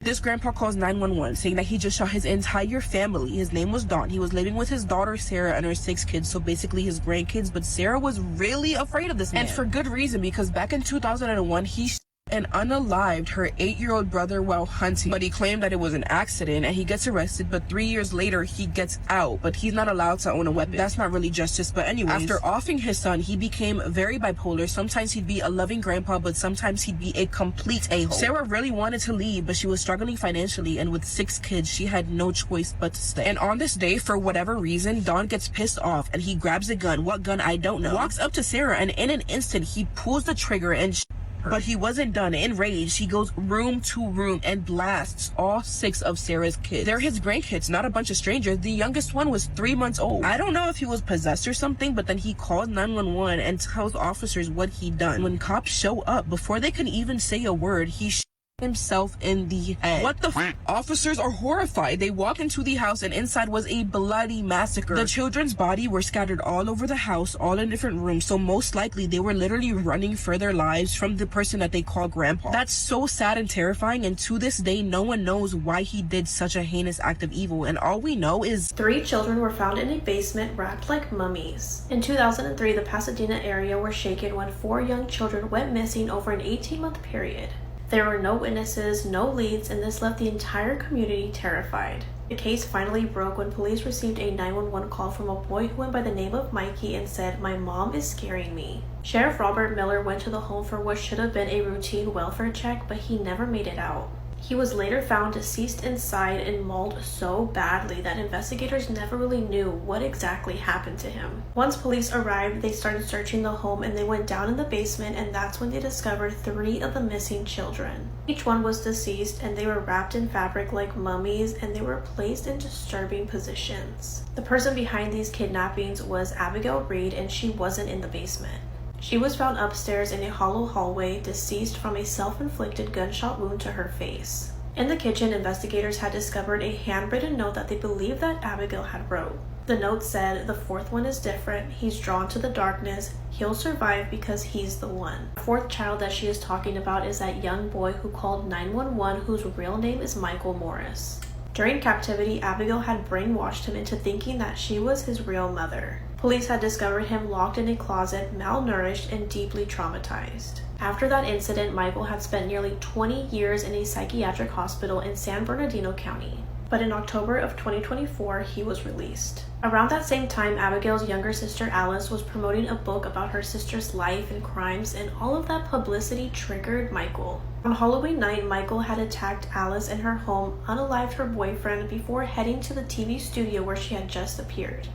This grandpa calls 911 saying that he just shot his entire family. His name was Don. He was living with his daughter Sarah and her 6 kids, so basically his grandkids, but Sarah was really afraid of this man. And for good reason, because back in 2001, he and unalived her 8-year-old brother while hunting, but he claimed that it was an accident and he gets arrested, but 3 years later he gets out, but he's not allowed to own a weapon. That's not really justice. But anyways, after offing his son, he became very bipolar. Sometimes he'd be a loving grandpa, but sometimes he'd be a complete a-hole. Sarah really wanted to leave, but she was struggling financially, and with 6 kids she had no choice but to stay. And on this day, for whatever reason, Don gets pissed off and he grabs a gun. What gun? I don't know. Walks up to Sarah and in an instant he pulls the trigger and but he wasn't done. Enraged, he goes room to room and blasts all 6 of Sarah's kids. They're his grandkids, not a bunch of strangers. The youngest one was 3 months old. I don't know if he was possessed or something, but then he calls 911 and tells officers what he done. When cops show up, before they can even say a word, he himself in the head. What the f? Officers are horrified. They walk into the house and inside was a bloody massacre. The children's body were scattered all over the house, all in different rooms, so most likely they were literally running for their lives from the person that they call grandpa. That's so sad and terrifying, and to this day no one knows why he did such a heinous act of evil, and all we know is 3 children were found in a basement wrapped like mummies. In 2003, the Pasadena area were shaken when 4 young children went missing over an 18-month period. There were no witnesses, no leads, and this left the entire community terrified. The case finally broke when police received a 911 call from a boy who went by the name of Mikey and said, "My mom is scaring me." Sheriff Robert Miller went to the home for what should have been a routine welfare check, but he never made it out. He was later found deceased inside and mauled so badly that investigators never really knew what exactly happened to him. Once police arrived, they started searching the home and they went down in the basement, and that's when they discovered 3 of the missing children. Each one was deceased and they were wrapped in fabric like mummies, and they were placed in disturbing positions. The person behind these kidnappings was Abigail Reed, and she wasn't in the basement. She was found upstairs in a hollow hallway, deceased from a self-inflicted gunshot wound to her face. In the kitchen, investigators had discovered a handwritten note that they believed that Abigail had wrote. The note said, "The 4th one is different. He's drawn to the darkness. He'll survive because he's the one." The 4th child that she is talking about is that young boy who called 911, whose real name is Michael Morris. During captivity, Abigail had brainwashed him into thinking that she was his real mother. Police had discovered him locked in a closet, malnourished, and deeply traumatized. After that incident, Michael had spent nearly 20 years in a psychiatric hospital in San Bernardino County. But in October of 2024, he was released. Around that same time, Abigail's younger sister Alice was promoting a book about her sister's life and crimes, and all of that publicity triggered Michael. On Halloween night, Michael had attacked Alice in her home, unalived her boyfriend before heading to the TV studio where she had just appeared.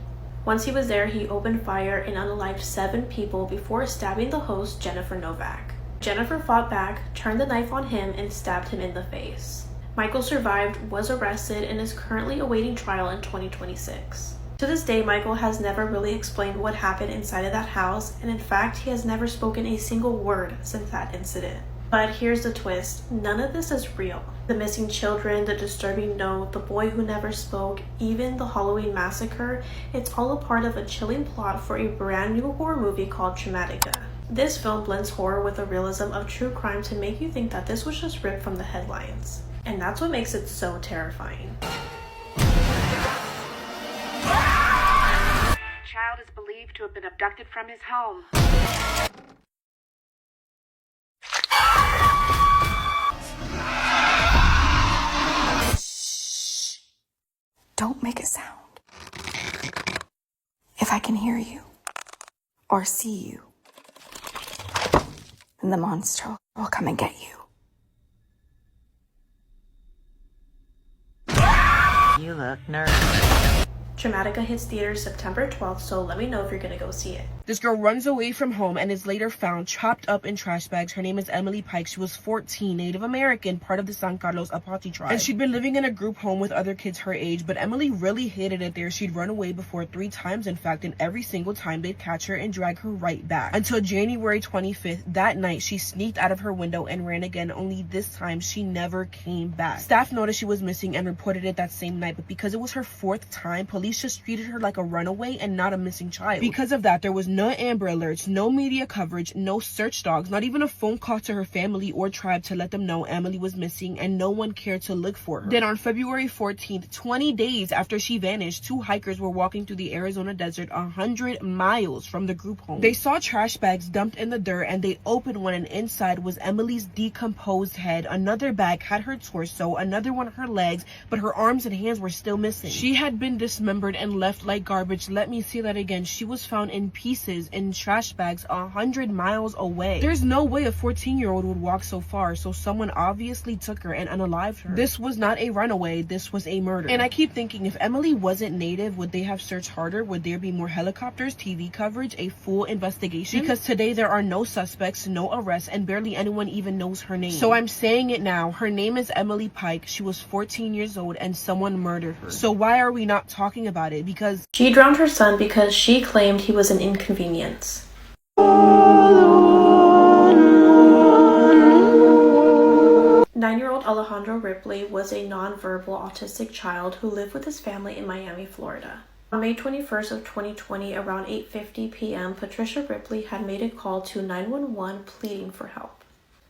Once he was there, he opened fire and unalived 7 people before stabbing the host, Jennifer Novak. Jennifer fought back, turned the knife on him, and stabbed him in the face. Michael survived, was arrested, and is currently awaiting trial in 2026. To this day, Michael has never really explained what happened inside of that house, and in fact, he has never spoken a single word since that incident. But here's the twist, none of this is real. The missing children, the disturbing note, the boy who never spoke, even the Halloween massacre, it's all a part of a chilling plot for a brand new horror movie called Traumatica. This film blends horror with the realism of true crime to make you think that this was just ripped from the headlines. And that's what makes it so terrifying. Child is believed to have been abducted from his home. Don't make a sound. If I can hear you or see you, then the monster will come and get you. You look nervous. Traumatica hits theaters September 12th, so let me know if you're gonna go see it. This girl runs away from home and is later found chopped up in trash bags. Her name is Emily Pike. She was 14, Native American, part of the San Carlos Apache tribe. And she'd been living in a group home with other kids her age, but Emily really hated it there. She'd run away before 3 times, in fact, and every single time they'd catch her and drag her right back. Until January 25th, that night, she sneaked out of her window and ran again, only this time she never came back. Staff noticed she was missing and reported it that same night, but because it was her 4th time, police just treated her like a runaway and not a missing child. Because of that, there was no Amber Alerts, no media coverage, no search dogs, not even a phone call to her family or tribe to let them know Emily was missing, and no one cared to look for her. Then on February 14th, 20 days after she vanished, 2 hikers were walking through the Arizona desert 100 miles from the group home. They saw trash bags dumped in the dirt, and they opened one, and inside was Emily's decomposed head. Another bag had her torso, another one her legs, but her arms and hands were still missing. She had been dismembered and left like garbage. Let me say that again. She was found in pieces in trash bags 100 miles away. There's no way a 14-year-old would walk so far, so someone obviously took her and unalived her. This was not a runaway, this was a murder. And I keep thinking, if Emily wasn't native, would they have searched harder? Would there be more helicopters, TV coverage, a full investigation? Because today there are no suspects, no arrests, and barely anyone even knows her name. So I'm saying it now, her name is Emily Pike. She was 14 years old and someone murdered her. So why are we not talking about it? Because she drowned her son because she claimed he was an inconvenience. 9-year-old Alejandro Ripley was a nonverbal autistic child who lived with his family in Miami, Florida. On May 21st of 2020, around 8:50 p.m., Patricia Ripley had made a call to 911 pleading for help.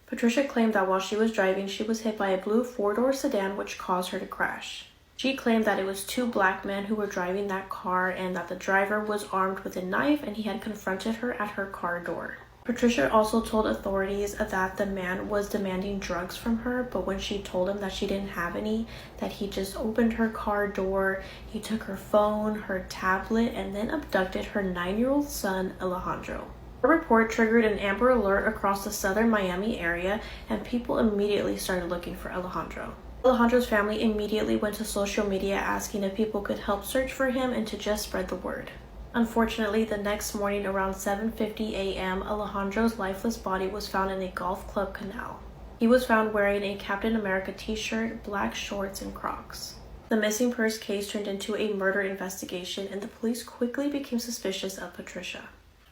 Patricia claimed that while she was driving, she was hit by a blue 4-door sedan which caused her to crash. She claimed that it was 2 black men who were driving that car and that the driver was armed with a knife and he had confronted her at her car door. Patricia also told authorities that the man was demanding drugs from her, but when she told him that she didn't have any, that he just opened her car door, he took her phone, her tablet, and then abducted her 9-year-old son, Alejandro. The report triggered an Amber Alert across the southern Miami area, and people immediately started looking for Alejandro. Alejandro's family immediately went to social media asking if people could help search for him and to just spread the word. Unfortunately, the next morning around 7:50 a.m., Alejandro's lifeless body was found in a golf club canal. He was found wearing a Captain America t-shirt, black shorts, and Crocs. The missing person case turned into a murder investigation, and the police quickly became suspicious of Patricia.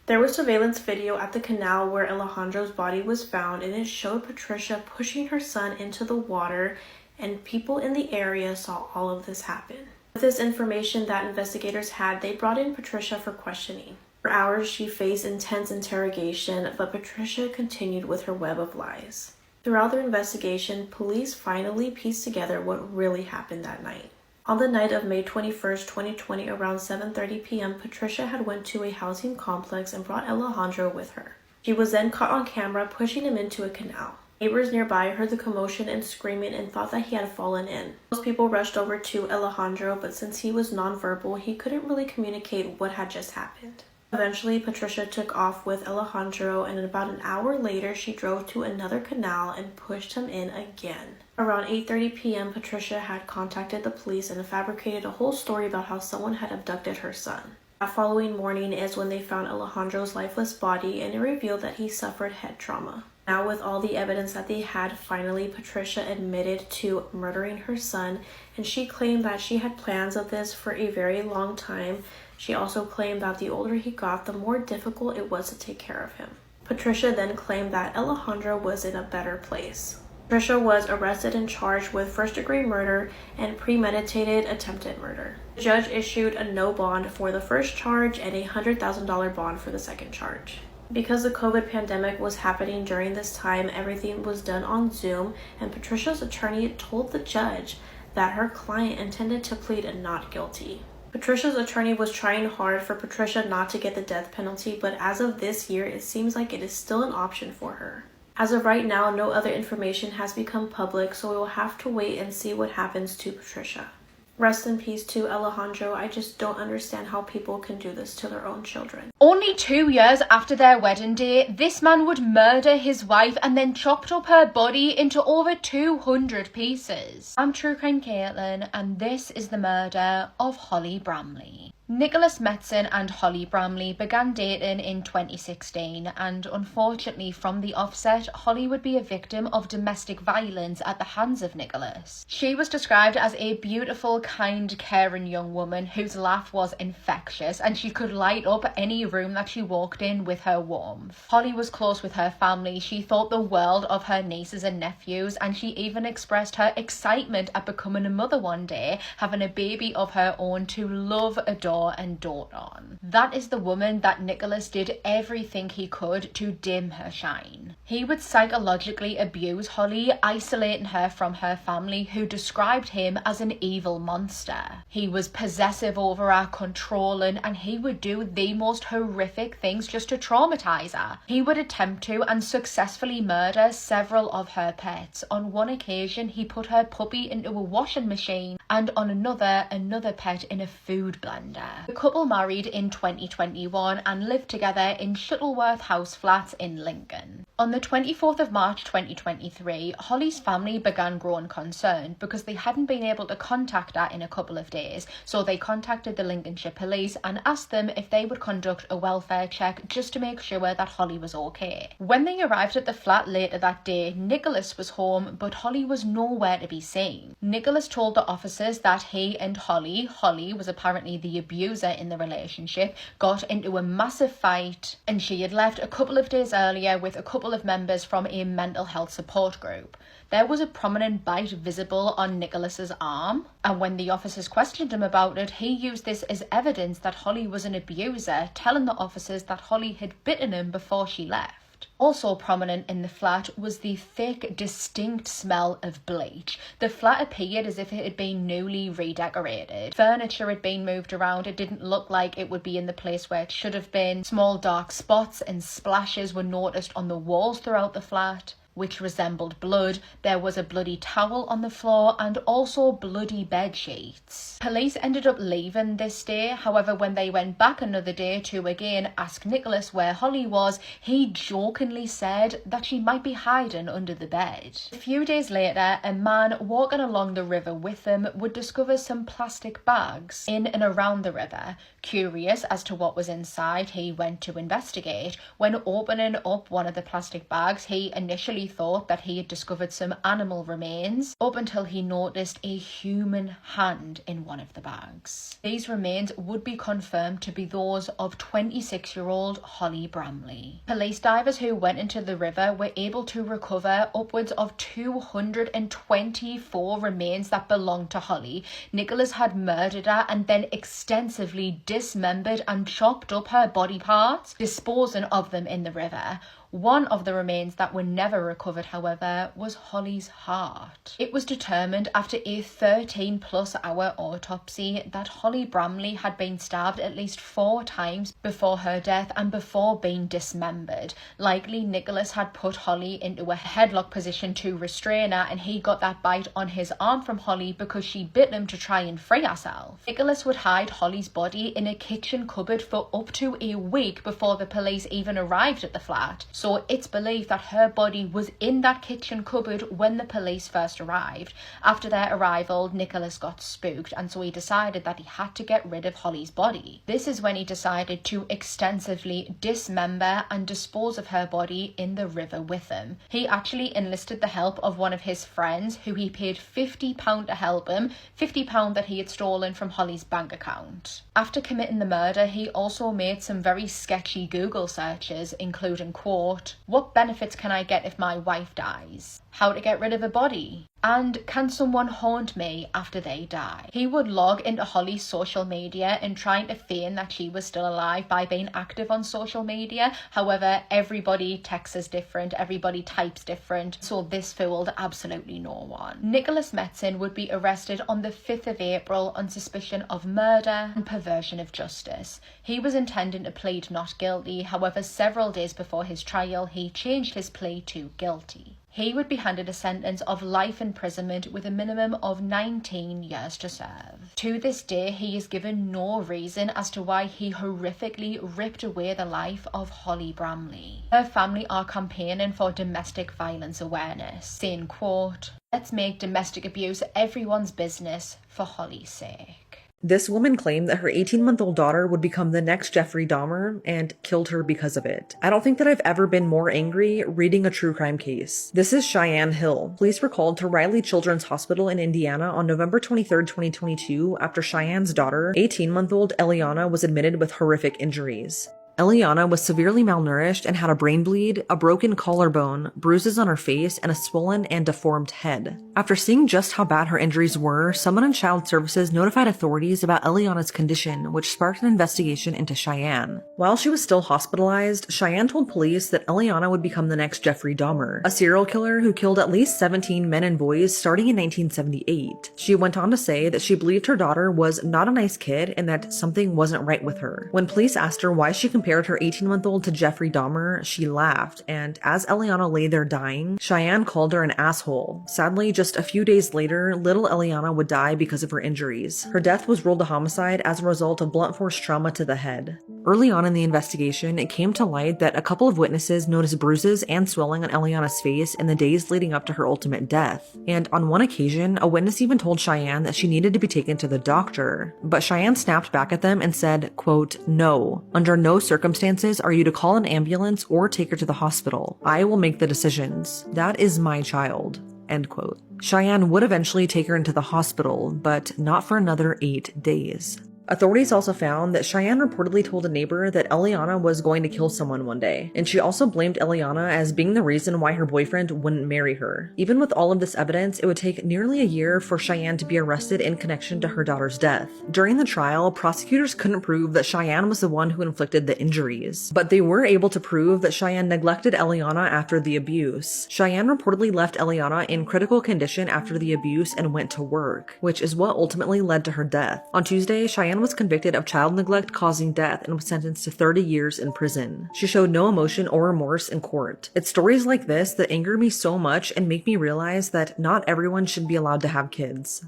There was surveillance video at the canal where Alejandro's body was found, and it showed Patricia pushing her son into the water, and people in the area saw all of this happen. With this information that investigators had, they brought in Patricia for questioning. For hours, she faced intense interrogation, but Patricia continued with her web of lies. Throughout their investigation, police finally pieced together what really happened that night. On the night of May 21st, 2020, around 7:30 p.m., Patricia had went to a housing complex and brought Alejandro with her. She was then caught on camera pushing him into a canal. Neighbors nearby heard the commotion and screaming and thought that he had fallen in. Most people rushed over to Alejandro, but since he was nonverbal, he couldn't really communicate what had just happened. Eventually, Patricia took off with Alejandro, and about an hour later, she drove to another canal and pushed him in again. Around 8:30 p.m., Patricia had contacted the police and fabricated a whole story about how someone had abducted her son. That following morning is when they found Alejandro's lifeless body, and it revealed that he suffered head trauma. Now, with all the evidence that they had, finally Patricia admitted to murdering her son, and she claimed that she had plans of this for a very long time. She also claimed that the older he got, the more difficult it was to take care of him. Patricia then claimed that Alejandro was in a better place. Patricia was arrested and charged with first-degree murder and premeditated attempted murder. The judge issued a no bond for the first charge and a $100,000 bond for the second charge. Because the COVID pandemic was happening during this time, everything was done on Zoom, and Patricia's attorney told the judge that her client intended to plead not guilty. Patricia's attorney was trying hard for Patricia not to get the death penalty, but as of this year, it seems like it is still an option for her. As of right now, no other information has become public, so we will have to wait and see what happens to Patricia. Rest in peace to Alejandro. I just don't understand how people can do this to their own children. Only 2 years after their wedding day, this man would murder his wife and then chopped up her body into over 200 pieces. I'm True Crime Caitlin, and this is the murder of Holly Bramley. Nicholas Metzen and Holly Bramley began dating in 2016, and unfortunately from the offset, Holly would be a victim of domestic violence at the hands of Nicholas. She was described as a beautiful, kind, caring young woman whose laugh was infectious, and she could light up any room that she walked in with her warmth. Holly was close with her family. She thought the world of her nieces and nephews, and she even expressed her excitement at becoming a mother one day, having a baby of her own to love, adore, adore and dote on. That is the woman that Nicholas did everything he could to dim her shine. He would psychologically abuse Holly, isolating her from her family, who described him as an evil monster. He was possessive over her, controlling, and he would do the most horrific things just to traumatize her. He would attempt to and successfully murder several of her pets. On one occasion, he put her puppy into a washing machine, and on another pet in a food blender. The couple married in 2021 and lived together in Shuttleworth House Flats in Lincoln. On the 24th of March 2023, Holly's family began growing concerned because they hadn't been able to contact her in a couple of days, so they contacted the Lincolnshire police and asked them if they would conduct a welfare check just to make sure that Holly was okay. When they arrived at the flat later that day, Nicholas was home, but Holly was nowhere to be seen. Nicholas told the officers that he and Holly was apparently the abuser in the relationship, got into a massive fight, and she had left a couple of days earlier with a couple of members from a mental health support group. There was a prominent bite visible on Nicholas's arm, and when the officers questioned him about it, he used this as evidence that Holly was an abuser, telling the officers that Holly had bitten him before she left. Also prominent in the flat was the thick, distinct smell of bleach. The flat appeared as if it had been newly redecorated. Furniture had been moved around. It didn't look like it would be in the place where it should have been. Small dark spots and splashes were noticed on the walls throughout the flat, which resembled blood. There was a bloody towel on the floor and also bloody bed sheets. Police ended up leaving this day. However, when they went back another day to again ask Nicholas where Holly was, he jokingly said that she might be hiding under the bed. A few days later, a man walking along the river with them would discover some plastic bags in and around the river. Curious as to what was inside, he went to investigate. When opening up one of the plastic bags, he initially thought that he had discovered some animal remains, up until he noticed a human hand in one of the bags. These remains would be confirmed to be those of 26-year-old Holly Bramley. Police divers who went into the river were able to recover upwards of 224 remains that belonged to Holly. Nicholas had murdered her and then extensively dismembered and chopped up her body parts, disposing of them in the river. One of the remains that were never recovered, however, was Holly's heart. It was determined after a 13+ hour autopsy that Holly Bramley had been stabbed at least 4 times before her death and before being dismembered. Likely Nicholas had put Holly into a headlock position to restrain her, and he got that bite on his arm from Holly because she bit him to try and free herself. Nicholas would hide Holly's body in a kitchen cupboard for up to a week before the police even arrived at the flat. So it's believed that her body was in that kitchen cupboard when the police first arrived. After their arrival, Nicholas got spooked, and so he decided that he had to get rid of Holly's body. This is when he decided to extensively dismember and dispose of her body in the river with him. He actually enlisted the help of one of his friends, who he paid £50 to help him, £50 that he had stolen from Holly's bank account. After committing the murder, he also made some very sketchy Google searches, including, quote, "What benefits can I get if my wife dies? How to get rid of a body? And can someone haunt me after they die?" He would log into Holly's social media and trying to feign that she was still alive by being active on social media. However, everybody texts different, everybody types different, so this fooled absolutely no one. Nicholas Metzen would be arrested on the 5th of April on suspicion of murder and perversion of justice. He was intending to plead not guilty. However, several days before his trial, he changed his plea to guilty. He would be handed a sentence of life imprisonment with a minimum of 19 years to serve. To this day, he is given no reason as to why he horrifically ripped away the life of Holly Bramley. Her family are campaigning for domestic violence awareness, saying, quote, "Let's make domestic abuse everyone's business for Holly's sake." This woman claimed that her 18-month-old daughter would become the next Jeffrey Dahmer and killed her because of it. I don't think that I've ever been more angry reading a true crime case. This is Cheyenne Hill. Police were called to Riley Children's Hospital in Indiana on November 23, 2022 after Cheyenne's daughter, 18-month-old Eliana, was admitted with horrific injuries. Eliana was severely malnourished and had a brain bleed, a broken collarbone, bruises on her face, and a swollen and deformed head. After seeing just how bad her injuries were, someone in Child Services notified authorities about Eliana's condition, which sparked an investigation into Cheyenne. While she was still hospitalized, Cheyenne told police that Eliana would become the next Jeffrey Dahmer, a serial killer who killed at least 17 men and boys starting in 1978. She went on to say that she believed her daughter was not a nice kid and that something wasn't right with her. When police asked her why she compared her 18-month-old to Jeffrey Dahmer, she laughed, and as Eliana lay there dying, Cheyenne called her an asshole. Sadly, just a few days later, little Eliana would die because of her injuries. Her death was ruled a homicide as a result of blunt force trauma to the head. Early on in the investigation, it came to light that a couple of witnesses noticed bruises and swelling on Eliana's face in the days leading up to her ultimate death. And on one occasion, a witness even told Cheyenne that she needed to be taken to the doctor. But Cheyenne snapped back at them and said, quote, "No. Under no circumstances are you to call an ambulance or take her to the hospital. I will make the decisions. That is my child." End quote. Cheyenne would eventually take her into the hospital, but not for another 8 days. Authorities also found that Cheyenne reportedly told a neighbor that Eliana was going to kill someone one day, and she also blamed Eliana as being the reason why her boyfriend wouldn't marry her. Even with all of this evidence, it would take nearly a year for Cheyenne to be arrested in connection to her daughter's death. During the trial, prosecutors couldn't prove that Cheyenne was the one who inflicted the injuries, but they were able to prove that Cheyenne neglected Eliana after the abuse. Cheyenne reportedly left Eliana in critical condition after the abuse and went to work, which is what ultimately led to her death. On Tuesday, Cheyenne was convicted of child neglect causing death and was sentenced to 30 years in prison. She showed no emotion or remorse in court. It's stories like this that anger me so much and make me realize that not everyone should be allowed to have kids.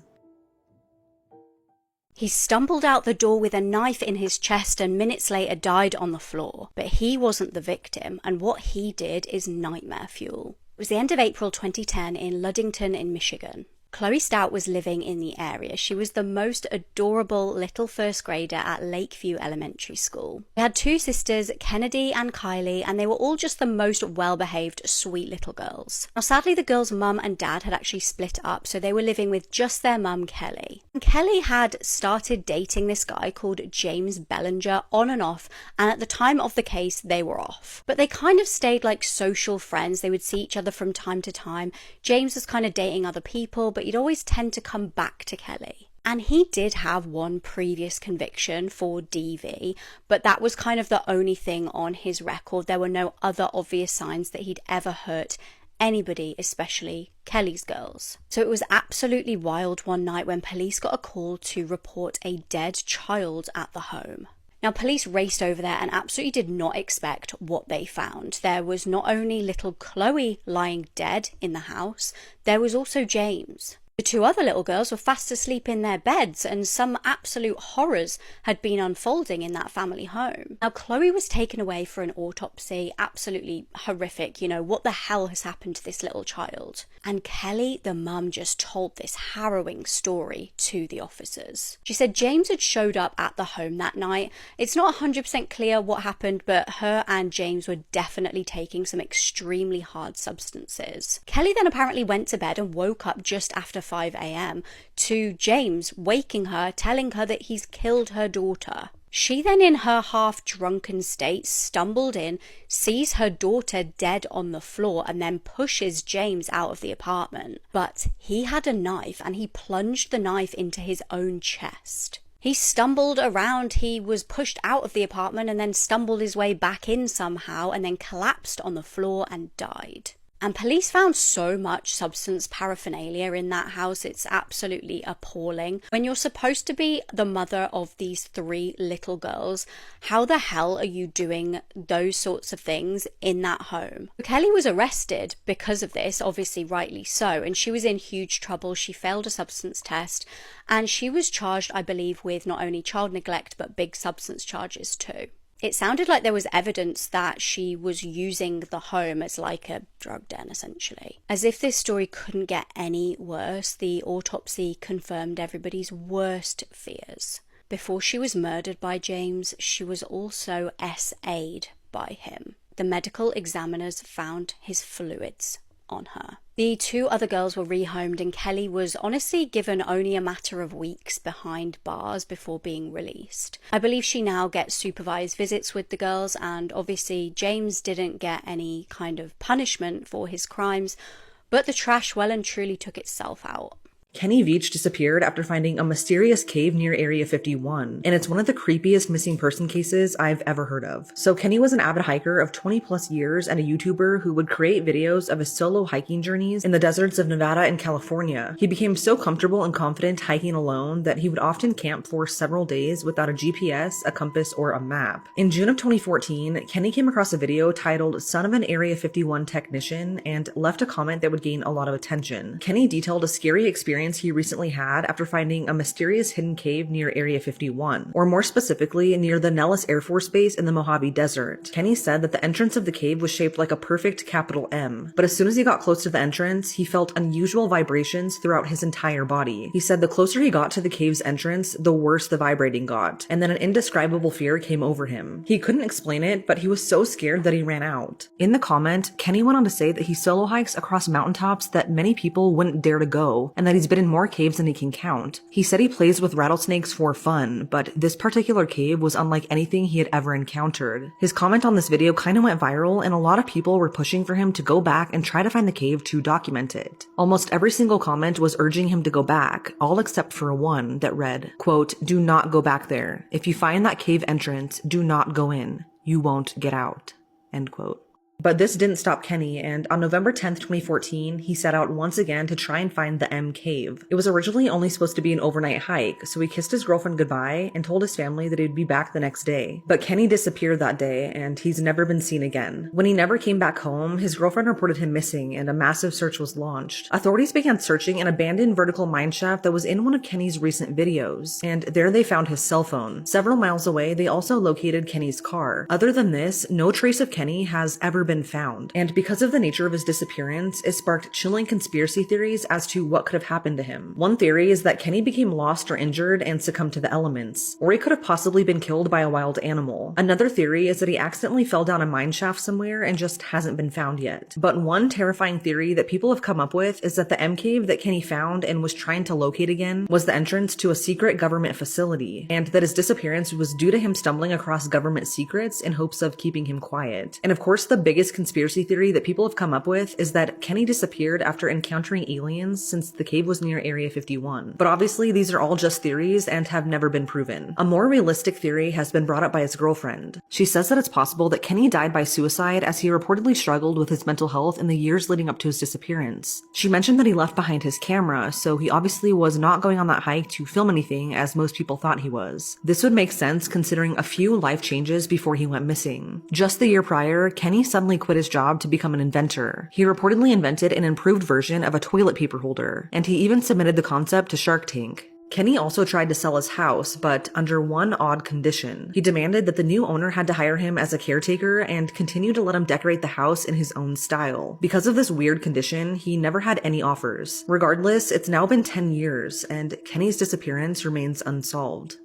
He stumbled out the door with a knife in his chest and minutes later died on the floor. But he wasn't the victim, and what he did is nightmare fuel. It was the end of April 2010 in Ludington in Michigan. Chloe Stout was living in the area. She was the most adorable little first grader at Lakeview Elementary School. They had 2 sisters, Kennedy and Kylie, and they were all just the most well-behaved, sweet little girls. Now, sadly, the girls' mum and dad had actually split up, so they were living with just their mum, Kelly. And Kelly had started dating this guy called James Bellinger on and off, and at the time of the case, they were off. But they kind of stayed like social friends. They would see each other from time to time. James was kind of dating other people, but he'd always tend to come back to Kelly. And he did have one previous conviction for DV, but that was kind of the only thing on his record. There were no other obvious signs that he'd ever hurt anybody, especially Kelly's girls. So it was absolutely wild one night when police got a call to report a dead child at the home. Now, police raced over there and absolutely did not expect what they found. There was not only little Chloe lying dead in the house, there was also James. The 2 other little girls were fast asleep in their beds, and some absolute horrors had been unfolding in that family home. Now, Chloe was taken away for an autopsy, absolutely horrific. You know, what the hell has happened to this little child? And Kelly, the mum, just told this harrowing story to the officers. She said James had showed up at the home that night. It's not 100% clear what happened, but her and James were definitely taking some extremely hard substances. Kelly then apparently went to bed and woke up just after 5 a.m. to James waking her, telling her that he's killed her daughter. She then, in her half-drunken state, stumbled in, sees her daughter dead on the floor, and then pushes James out of the apartment. But he had a knife, and he plunged the knife into his own chest. He stumbled around, he was pushed out of the apartment, and then stumbled his way back in somehow, and then collapsed on the floor and died. And police found so much substance paraphernalia in that house, it's absolutely appalling. When you're supposed to be the mother of these 3 little girls, how the hell are you doing those sorts of things in that home? Kelly was arrested because of this, obviously rightly so, and she was in huge trouble. She failed a substance test, and she was charged, I believe, with not only child neglect, but big substance charges too. It sounded like there was evidence that she was using the home as like a drug den, essentially. As if this story couldn't get any worse, the autopsy confirmed everybody's worst fears. Before she was murdered by James, she was also SA'd by him. The medical examiners found his fluids on her. The 2 other girls were rehomed, and Kelly was honestly given only a matter of weeks behind bars before being released. I believe she now gets supervised visits with the girls, and obviously James didn't get any kind of punishment for his crimes, but the trash well and truly took itself out. Kenny Veach disappeared after finding a mysterious cave near Area 51, and it's one of the creepiest missing person cases I've ever heard of. So Kenny was an avid hiker of 20 plus years and a YouTuber who would create videos of his solo hiking journeys in the deserts of Nevada and California. He became so comfortable and confident hiking alone that he would often camp for several days without a GPS, a compass, or a map. In June of 2014, Kenny came across a video titled "Son of an Area 51 Technician" and left a comment that would gain a lot of attention. Kenny detailed a scary experience he recently had after finding a mysterious hidden cave near Area 51, or more specifically near the Nellis Air Force Base in the Mojave Desert. Kenny said that the entrance of the cave was shaped like a perfect capital M, but as soon as he got close to the entrance, he felt unusual vibrations throughout his entire body. He said the closer he got to the cave's entrance, the worse the vibrating got, and then an indescribable fear came over him. He couldn't explain it, but he was so scared that he ran out. In the comment, Kenny went on to say that he solo hikes across mountaintops that many people wouldn't dare to go, and that he's been in more caves than he can count. He said he plays with rattlesnakes for fun, but this particular cave was unlike anything he had ever encountered. His comment on this video kind of went viral, and a lot of people were pushing for him to go back and try to find the cave to document it. Almost every single comment was urging him to go back, all except for one that read, quote, "Do not go back there. If you find that cave entrance, do not go in. You won't get out." End quote. But this didn't stop Kenny, and on November 10th, 2014, he set out once again to try and find the M Cave. It was originally only supposed to be an overnight hike, so he kissed his girlfriend goodbye and told his family that he'd be back the next day. But Kenny disappeared that day, and he's never been seen again. When he never came back home, his girlfriend reported him missing, and a massive search was launched. Authorities began searching an abandoned vertical mine shaft that was in one of Kenny's recent videos, and there they found his cell phone. Several miles away, they also located Kenny's car. Other than this, no trace of Kenny has ever been found, and because of the nature of his disappearance, it sparked chilling conspiracy theories as to what could have happened to him. One theory is that Kenny became lost or injured and succumbed to the elements, or he could have possibly been killed by a wild animal. Another theory is that he accidentally fell down a mine shaft somewhere and just hasn't been found yet. But one terrifying theory that people have come up with is that the M Cave that Kenny found and was trying to locate again was the entrance to a secret government facility, and that his disappearance was due to him stumbling across government secrets in hopes of keeping him quiet. And of course, the biggest conspiracy theory that people have come up with is that Kenny disappeared after encountering aliens since the cave was near Area 51. But obviously these are all just theories and have never been proven. A more realistic theory has been brought up by his girlfriend. She says that it's possible that Kenny died by suicide as he reportedly struggled with his mental health in the years leading up to his disappearance. She mentioned that he left behind his camera, so he obviously was not going on that hike to film anything as most people thought he was. This would make sense considering a few life changes before he went missing. Just the year prior, Kenny suddenly quit his job to become an inventor. He reportedly invented an improved version of a toilet paper holder, and he even submitted the concept to Shark Tank. Kenny also tried to sell his house, but under one odd condition. He demanded that the new owner had to hire him as a caretaker and continue to let him decorate the house in his own style. Because of this weird condition, he never had any offers. Regardless, it's now been 10 years, and Kenny's disappearance remains unsolved.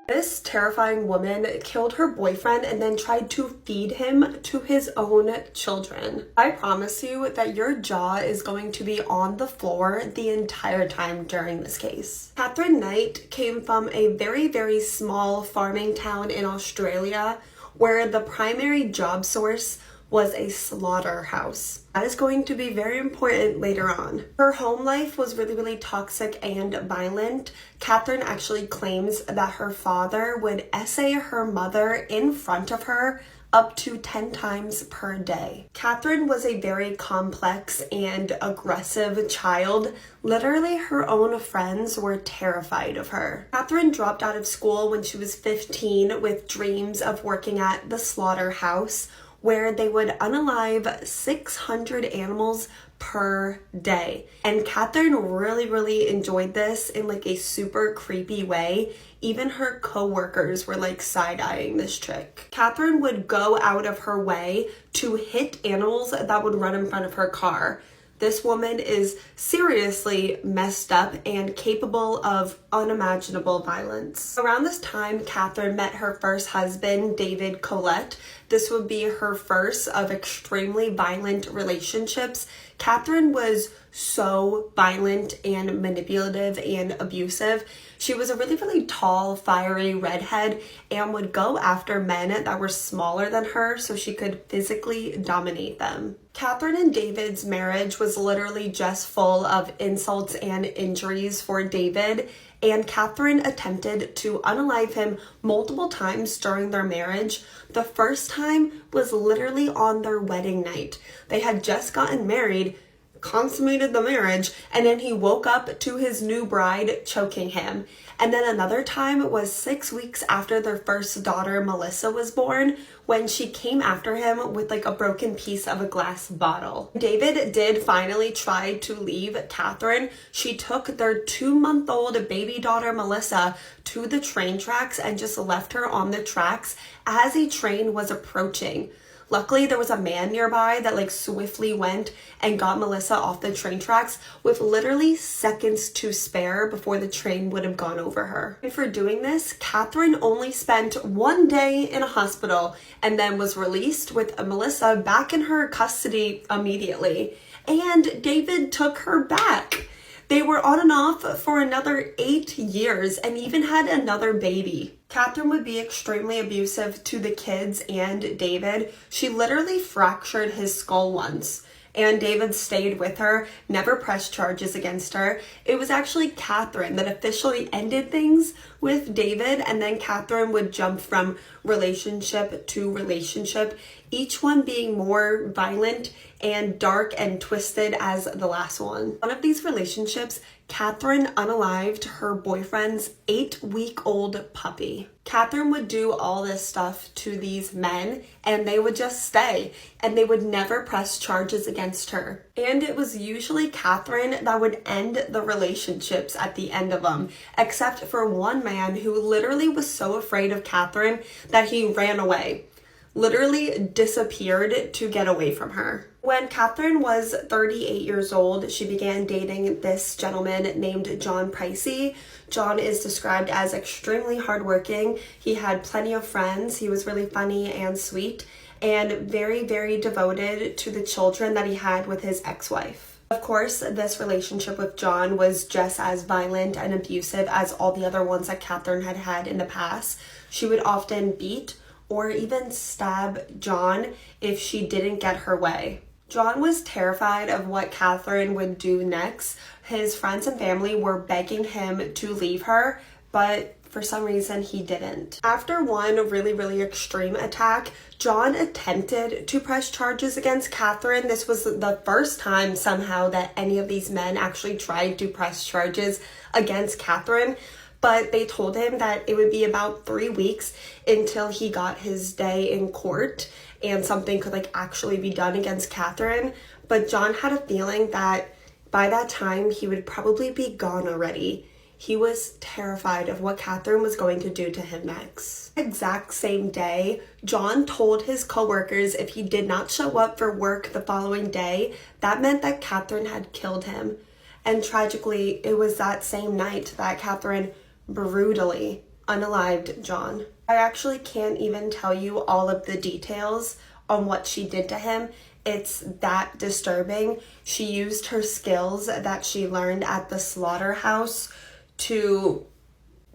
This terrifying woman killed her boyfriend and then tried to feed him to his own children. I promise you that your jaw is going to be on the floor the entire time during this case. Catherine Knight came from a very, very small farming town in Australia where the primary job source was a slaughterhouse. That is going to be very important later on. Her home life was really, really toxic and violent. Catherine actually claims that her father would essay her mother in front of her up to 10 times per day. Catherine was a very complex and aggressive child. Literally, her own friends were terrified of her. Catherine dropped out of school when she was 15 with dreams of working at the slaughterhouse, where they would unalive 600 animals per day. And Catherine really, really enjoyed this in like a super creepy way. Even her co-workers were like side-eyeing this trick. Catherine would go out of her way to hit animals that would run in front of her car. This woman is seriously messed up and capable of unimaginable violence. Around this time, Catherine met her first husband, David Colette. This would be her first of extremely violent relationships. Catherine was so violent and manipulative and abusive. She was a really tall, fiery redhead and would go after men that were smaller than her so she could physically dominate them. Catherine and David's marriage was literally just full of insults and injuries for David, and Catherine attempted to unalive him multiple times during their marriage. The first time was literally on their wedding night. They had just gotten married, consummated the marriage, and then he woke up to his new bride choking him. And then another time was 6 weeks after their first daughter Melissa was born, when she came after him with like a broken piece of a glass bottle. David did finally try to leave Catherine. She took their 2-month-old baby daughter Melissa to the train tracks and just left her on the tracks as a train was approaching. Luckily, there was a man nearby that like swiftly went and got Melissa off the train tracks with literally seconds to spare before the train would have gone over her. And for doing this, Catherine only spent 1 day in a hospital and then was released with Melissa back in her custody immediately. And David took her back. They were on and off for another 8 years and even had another baby. Catherine would be extremely abusive to the kids and David. She literally fractured his skull once, and David stayed with her, never pressed charges against her. It was actually Catherine that officially ended things with David, and then Catherine would jump from relationship to relationship, each one being more violent and dark and twisted as the last one. One of these relationships, Catherine unalived her boyfriend's 8-week-old puppy. Catherine would do all this stuff to these men and they would just stay and they would never press charges against her. And it was usually Catherine that would end the relationships at the end of them, except for one man who literally was so afraid of Catherine that he ran away. Literally disappeared to get away from her. When Catherine was 38 years old, she began dating this gentleman named John Pricey. John is described as extremely hardworking. He had plenty of friends. He was really funny and sweet and very devoted to the children that he had with his ex-wife. Of course, this relationship with John was just as violent and abusive as all the other ones that Catherine had had in the past. She would often beat or even stab John if she didn't get her way. John was terrified of what Catherine would do next. His friends and family were begging him to leave her, but for some reason he didn't. After one really extreme attack, John attempted to press charges against Catherine. This was the first time somehow that any of these men actually tried to press charges against Catherine. But they told him that it would be about 3 weeks until he got his day in court and something could actually be done against Catherine. But John had a feeling that by that time he would probably be gone already. He was terrified of what Catherine was going to do to him next. The exact same day, John told his coworkers if he did not show up for work the following day, that meant that Catherine had killed him. And tragically, it was that same night that Catherine brutally unalived John. I actually can't even tell you all of the details on what she did to him. It's that disturbing. She used her skills that she learned at the slaughterhouse to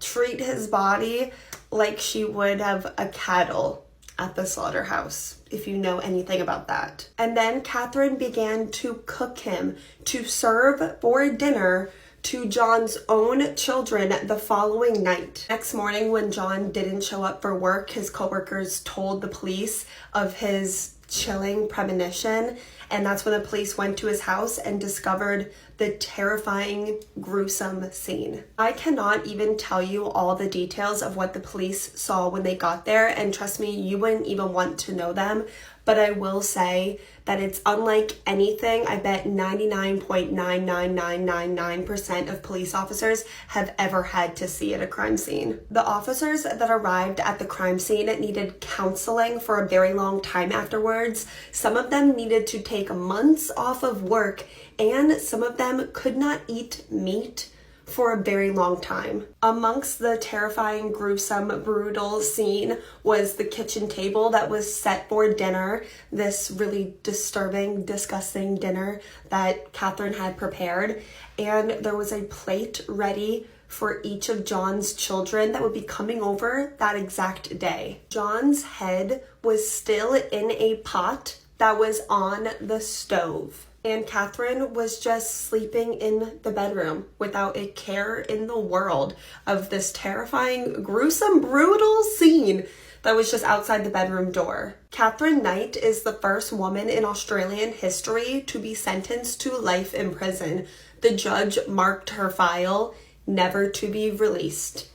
treat his body like she would have a cattle at the slaughterhouse, if you know anything about that. And then Catherine began to cook him to serve for dinner to John's own children the following night. Next morning, when John didn't show up for work, his coworkers told the police of his chilling premonition, and that's when the police went to his house and discovered the terrifying, gruesome scene. I cannot even tell you all the details of what the police saw when they got there, and trust me, you wouldn't even want to know them, but I will say that it's unlike anything I bet 99.99999% of police officers have ever had to see at a crime scene. The officers that arrived at the crime scene needed counseling for a very long time afterwards. Some of them needed to take months off of work, and some of them could not eat meat for a very long time. Amongst the terrifying, gruesome, brutal scene was the kitchen table that was set for dinner, this really disturbing, disgusting dinner that Catherine had prepared, and there was a plate ready for each of John's children that would be coming over that exact day. John's head was still in a pot that was on the stove. And Catherine was just sleeping in the bedroom without a care in the world of this terrifying, gruesome, brutal scene that was just outside the bedroom door. Catherine Knight is the first woman in Australian history to be sentenced to life in prison. The judge marked her file never to be released.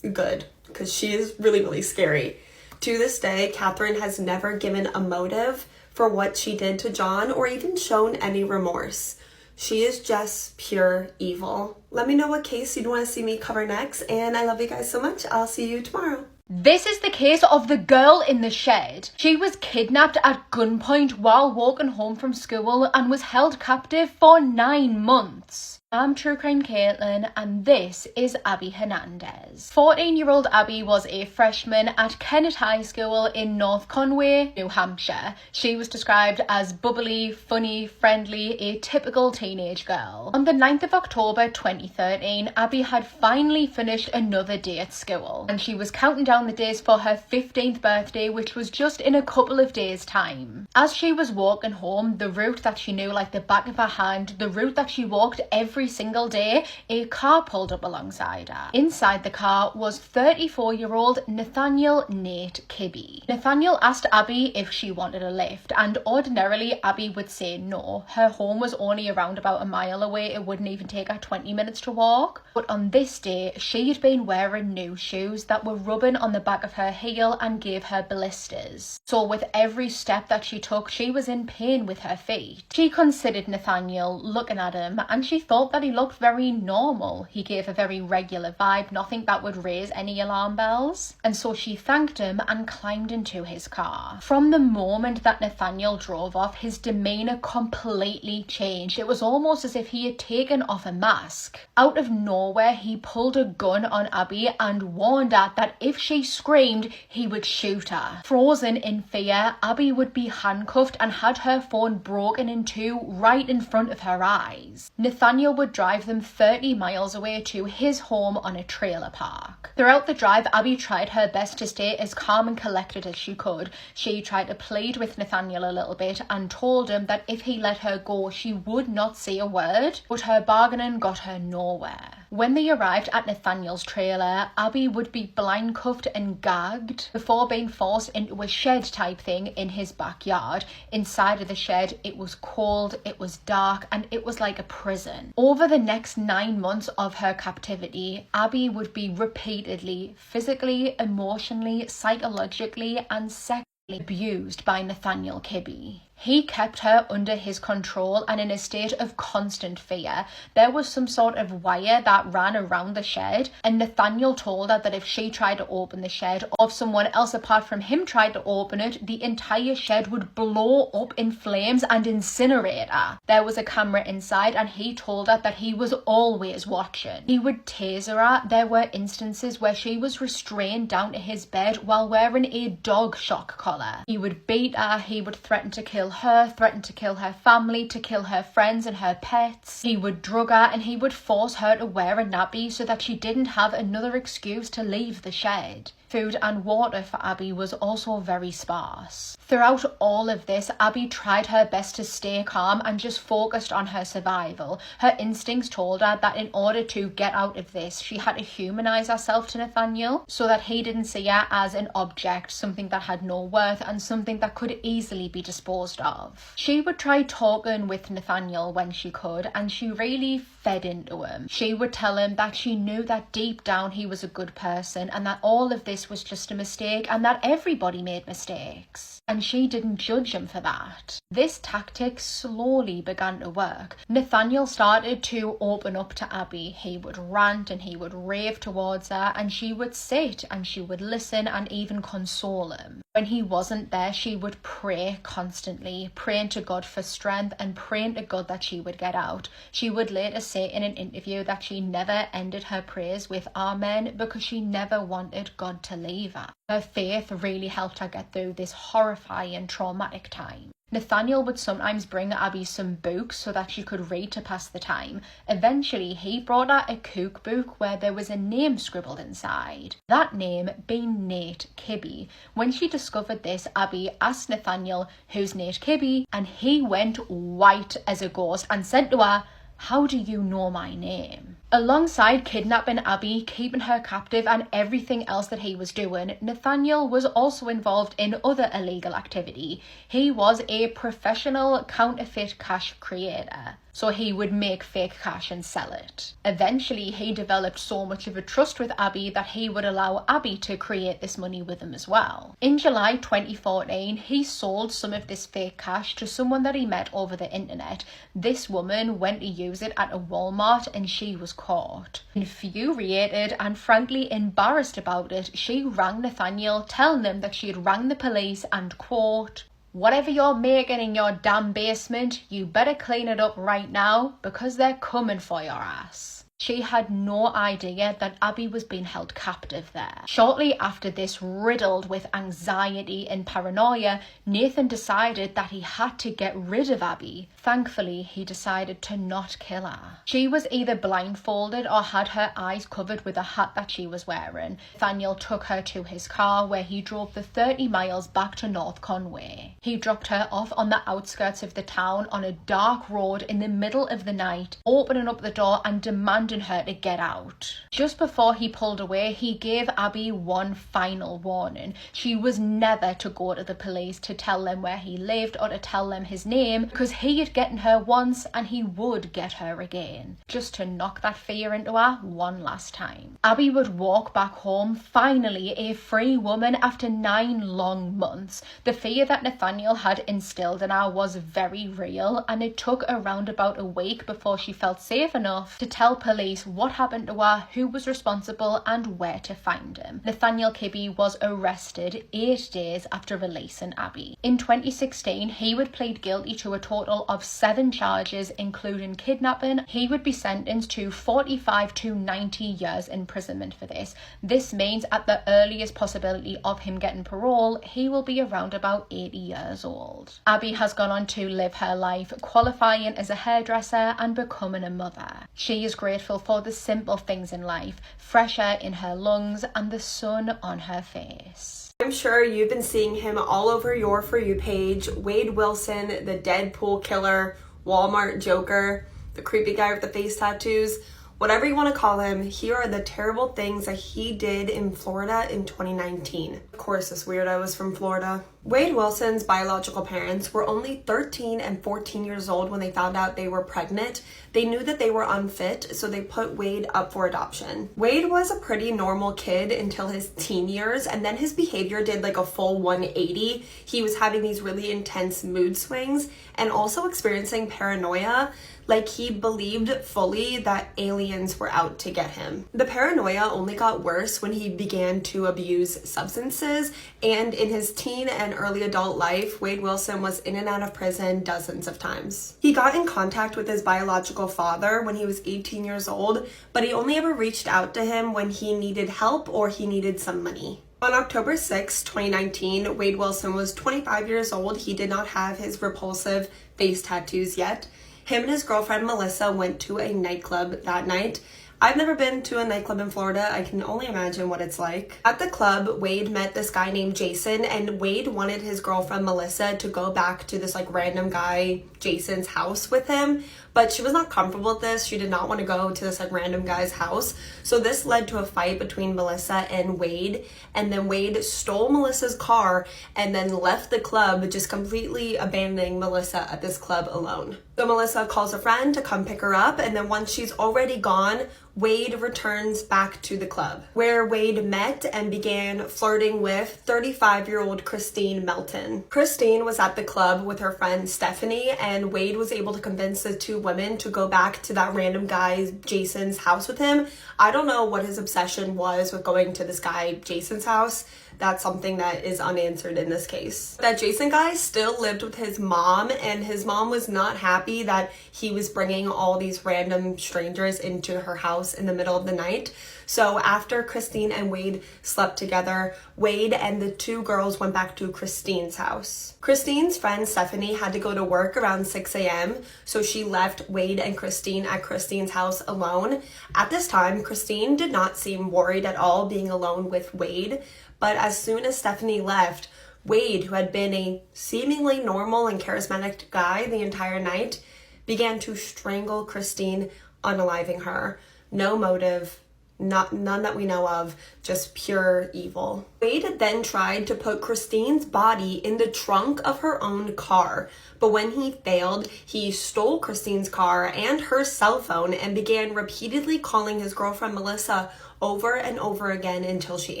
Good, because she is really, really scary. To this day, Catherine has never given a motive for what she did to John or even shown any remorse. She is just pure evil. Let me know what case you'd want to see me cover next, and I love you guys so much. I'll see you tomorrow. This is the case of the girl in the shed. She was kidnapped at gunpoint while walking home from school and was held captive for 9 months. I'm True Crime Caitlin, and this is Abby Hernandez. 14-year-old Abby was a freshman at Kennett High School in North Conway, New Hampshire. She was described as bubbly, funny, friendly, a typical teenage girl. On the 9th of October 2013, Abby had finally finished another day at school, and she was counting down the days for her 15th birthday, which was just in a couple of days' time. As she was walking home, the route that she knew like the back of her hand, the route that she walked every single day, a car pulled up alongside her. Inside the car was 34-year-old Nathaniel Nate Kibbe. Nathaniel asked Abby if she wanted a lift, and ordinarily Abby would say no. Her home was only around about a mile away. It wouldn't even take her 20 minutes to walk. But on this day, she'd been wearing new shoes that were rubbing on the back of her heel and gave her blisters. So with every step that she took, she was in pain with her feet. She considered Nathaniel looking at him, and she thought that he looked very normal. He gave a very regular vibe, nothing that would raise any alarm bells. And so she thanked him and climbed into his car. From the moment that Nathaniel drove off, his demeanour completely changed. It was almost as if he had taken off a mask. Out of nowhere, he pulled a gun on Abby and warned her that if she screamed, he would shoot her. Frozen in fear, Abby would be handcuffed and had her phone broken in two right in front of her eyes. Nathaniel would drive them 30 miles away to his home on a trailer park. Throughout the drive, Abby tried her best to stay as calm and collected as she could. She tried to plead with Nathaniel a little bit and told him that if he let her go, she would not say a word, but her bargaining got her nowhere. When they arrived at Nathaniel's trailer, Abby would be blind cuffed and gagged before being forced into a shed type thing in his backyard. Inside of the shed, it was cold, it was dark, and it was like a prison. Over the next 9 months of her captivity, Abby would be repeatedly physically, emotionally, psychologically, and sexually abused by Nathaniel Kibbe. He kept her under his control and in a state of constant fear. There was some sort of wire that ran around the shed, and Nathaniel told her that if she tried to open the shed, or if someone else apart from him tried to open it, the entire shed would blow up in flames and incinerate her. There was a camera inside, and he told her that he was always watching. He would taser her. There were instances where she was restrained down to his bed while wearing a dog shock collar. He would beat her. He would threaten to kill her, threatened to kill her family, to kill her friends and her pets. He would drug her, and he would force her to wear a nappy so that she didn't have another excuse to leave the shed. Food and water for Abby was also very sparse. Throughout all of this, Abby tried her best to stay calm and just focused on her survival. Her instincts told her that in order to get out of this, she had to humanize herself to Nathaniel so that he didn't see her as an object, something that had no worth and something that could easily be disposed of. She would try talking with Nathaniel when she could, and she really fed into him. She would tell him that she knew that deep down he was a good person and that all of this was just a mistake and that everybody made mistakes. And she didn't judge him for that. This tactic slowly began to work. Nathaniel started to open up to Abby. He would rant and he would rave towards her, and she would sit and she would listen and even console him. When he wasn't there, she would pray constantly, praying to God for strength and praying to God that she would get out. She would later say in an interview that she never ended her prayers with Amen because she never wanted God to leave her. Her faith really helped her get through this horrifying, traumatic time. Nathaniel would sometimes bring Abby some books so that she could read to pass the time. Eventually, he brought her a cookbook where there was a name scribbled inside. That name being Nate Kibbe. When she discovered this, Abby asked Nathaniel, "Who's Nate Kibbe?" And he went white as a ghost and said to her, "How do you know my name?" Alongside kidnapping Abby, keeping her captive and everything else that he was doing, Nathaniel was also involved in other illegal activity. He was a professional counterfeit cash creator. So he would make fake cash and sell it. Eventually, he developed so much of a trust with Abby that he would allow Abby to create this money with him as well. In July 2014, he sold some of this fake cash to someone that he met over the internet. This woman went to use it at a Walmart and she was caught. Infuriated and frankly embarrassed about it, she rang Nathaniel, telling him that she had rang the police and, quote, "Whatever you're making in your damn basement, you better clean it up right now because they're coming for your ass." She had no idea that Abby was being held captive there. Shortly after this, riddled with anxiety and paranoia, Nathan decided that he had to get rid of Abby. Thankfully, he decided to not kill her. She was either blindfolded or had her eyes covered with a hat that she was wearing. Nathaniel took her to his car where he drove the 30 miles back to North Conway. He dropped her off on the outskirts of the town on a dark road in the middle of the night, opening up the door and demanding her to get out. Just before he pulled away, he gave Abby one final warning. She was never to go to the police to tell them where he lived or to tell them his name, because he had gotten her once and he would get her again, just to knock that fear into her one last time. Abby would walk back home, finally a free woman after 9 long months. The fear that Nathaniel had instilled in her was very real, and it took around about a week before she felt safe enough to tell police what happened to her, who was responsible, and where to find him. Nathaniel Kibbe was arrested 8 days after releasing Abby. In 2016, he would plead guilty to a total of 7 charges, including kidnapping. He would be sentenced to 45 to 90 years imprisonment for this. This means at the earliest possibility of him getting parole, he will be around about 80 years old. Abby has gone on to live her life, qualifying as a hairdresser and becoming a mother. She is grateful for the simple things in life, fresh air in her lungs and the sun on her face. I'm sure you've been seeing him all over your For You page. Wade Wilson, the Deadpool killer, Walmart Joker, the creepy guy with the face tattoos. Whatever you want to call him, here are the terrible things that he did in Florida in 2019. Of course, this weirdo was from Florida. Wade Wilson's biological parents were only 13 and 14 years old when they found out they were pregnant. They knew that they were unfit, so they put Wade up for adoption. Wade was a pretty normal kid until his teen years, and then his behavior did like a full 180. He was having these really intense mood swings and also experiencing paranoia. Like he believed fully that aliens were out to get him. The paranoia only got worse when he began to abuse substances, and in his teen and early adult life, Wade Wilson was in and out of prison dozens of times. He got in contact with his biological father when he was 18 years old, but he only ever reached out to him when he needed help or he needed some money. On October 6, 2019, Wade Wilson was 25 years old. He did not have his repulsive face tattoos yet. Him and his girlfriend Melissa went to a nightclub that night. I've never been to a nightclub in Florida. I can only imagine what it's like. At the club, Wade met this guy named Jason, and Wade wanted his girlfriend Melissa to go back to this like random guy Jason's house with him, but she was not comfortable with this. She did not want to go to this like random guy's house. So this led to a fight between Melissa and Wade, and then Wade stole Melissa's car and then left the club, just completely abandoning Melissa at this club alone. So Melissa calls a friend to come pick her up, and then once she's already gone, Wade returns back to the club, where Wade met and began flirting with 35-year-old Christine Melton. Christine was at the club with her friend Stephanie, and Wade was able to convince the two women to go back to that random guy Jason's house with him. I don't know what his obsession was with going to this guy Jason's house. That's something that is unanswered in this case. That Jason guy still lived with his mom, and his mom was not happy that he was bringing all these random strangers into her house in the middle of the night. So after Christine and Wade slept together, Wade and the two girls went back to Christine's house. Christine's friend Stephanie had to go to work around 6 a.m., so she left Wade and Christine at Christine's house alone. At this time, Christine did not seem worried at all being alone with Wade, but as soon as Stephanie left, Wade, who had been a seemingly normal and charismatic guy the entire night, began to strangle Christine, unaliving her. No motive, none that we know of, just pure evil. Wade then tried to put Christine's body in the trunk of her own car, but when he failed, he stole Christine's car and her cell phone and began repeatedly calling his girlfriend Melissa over and over again until she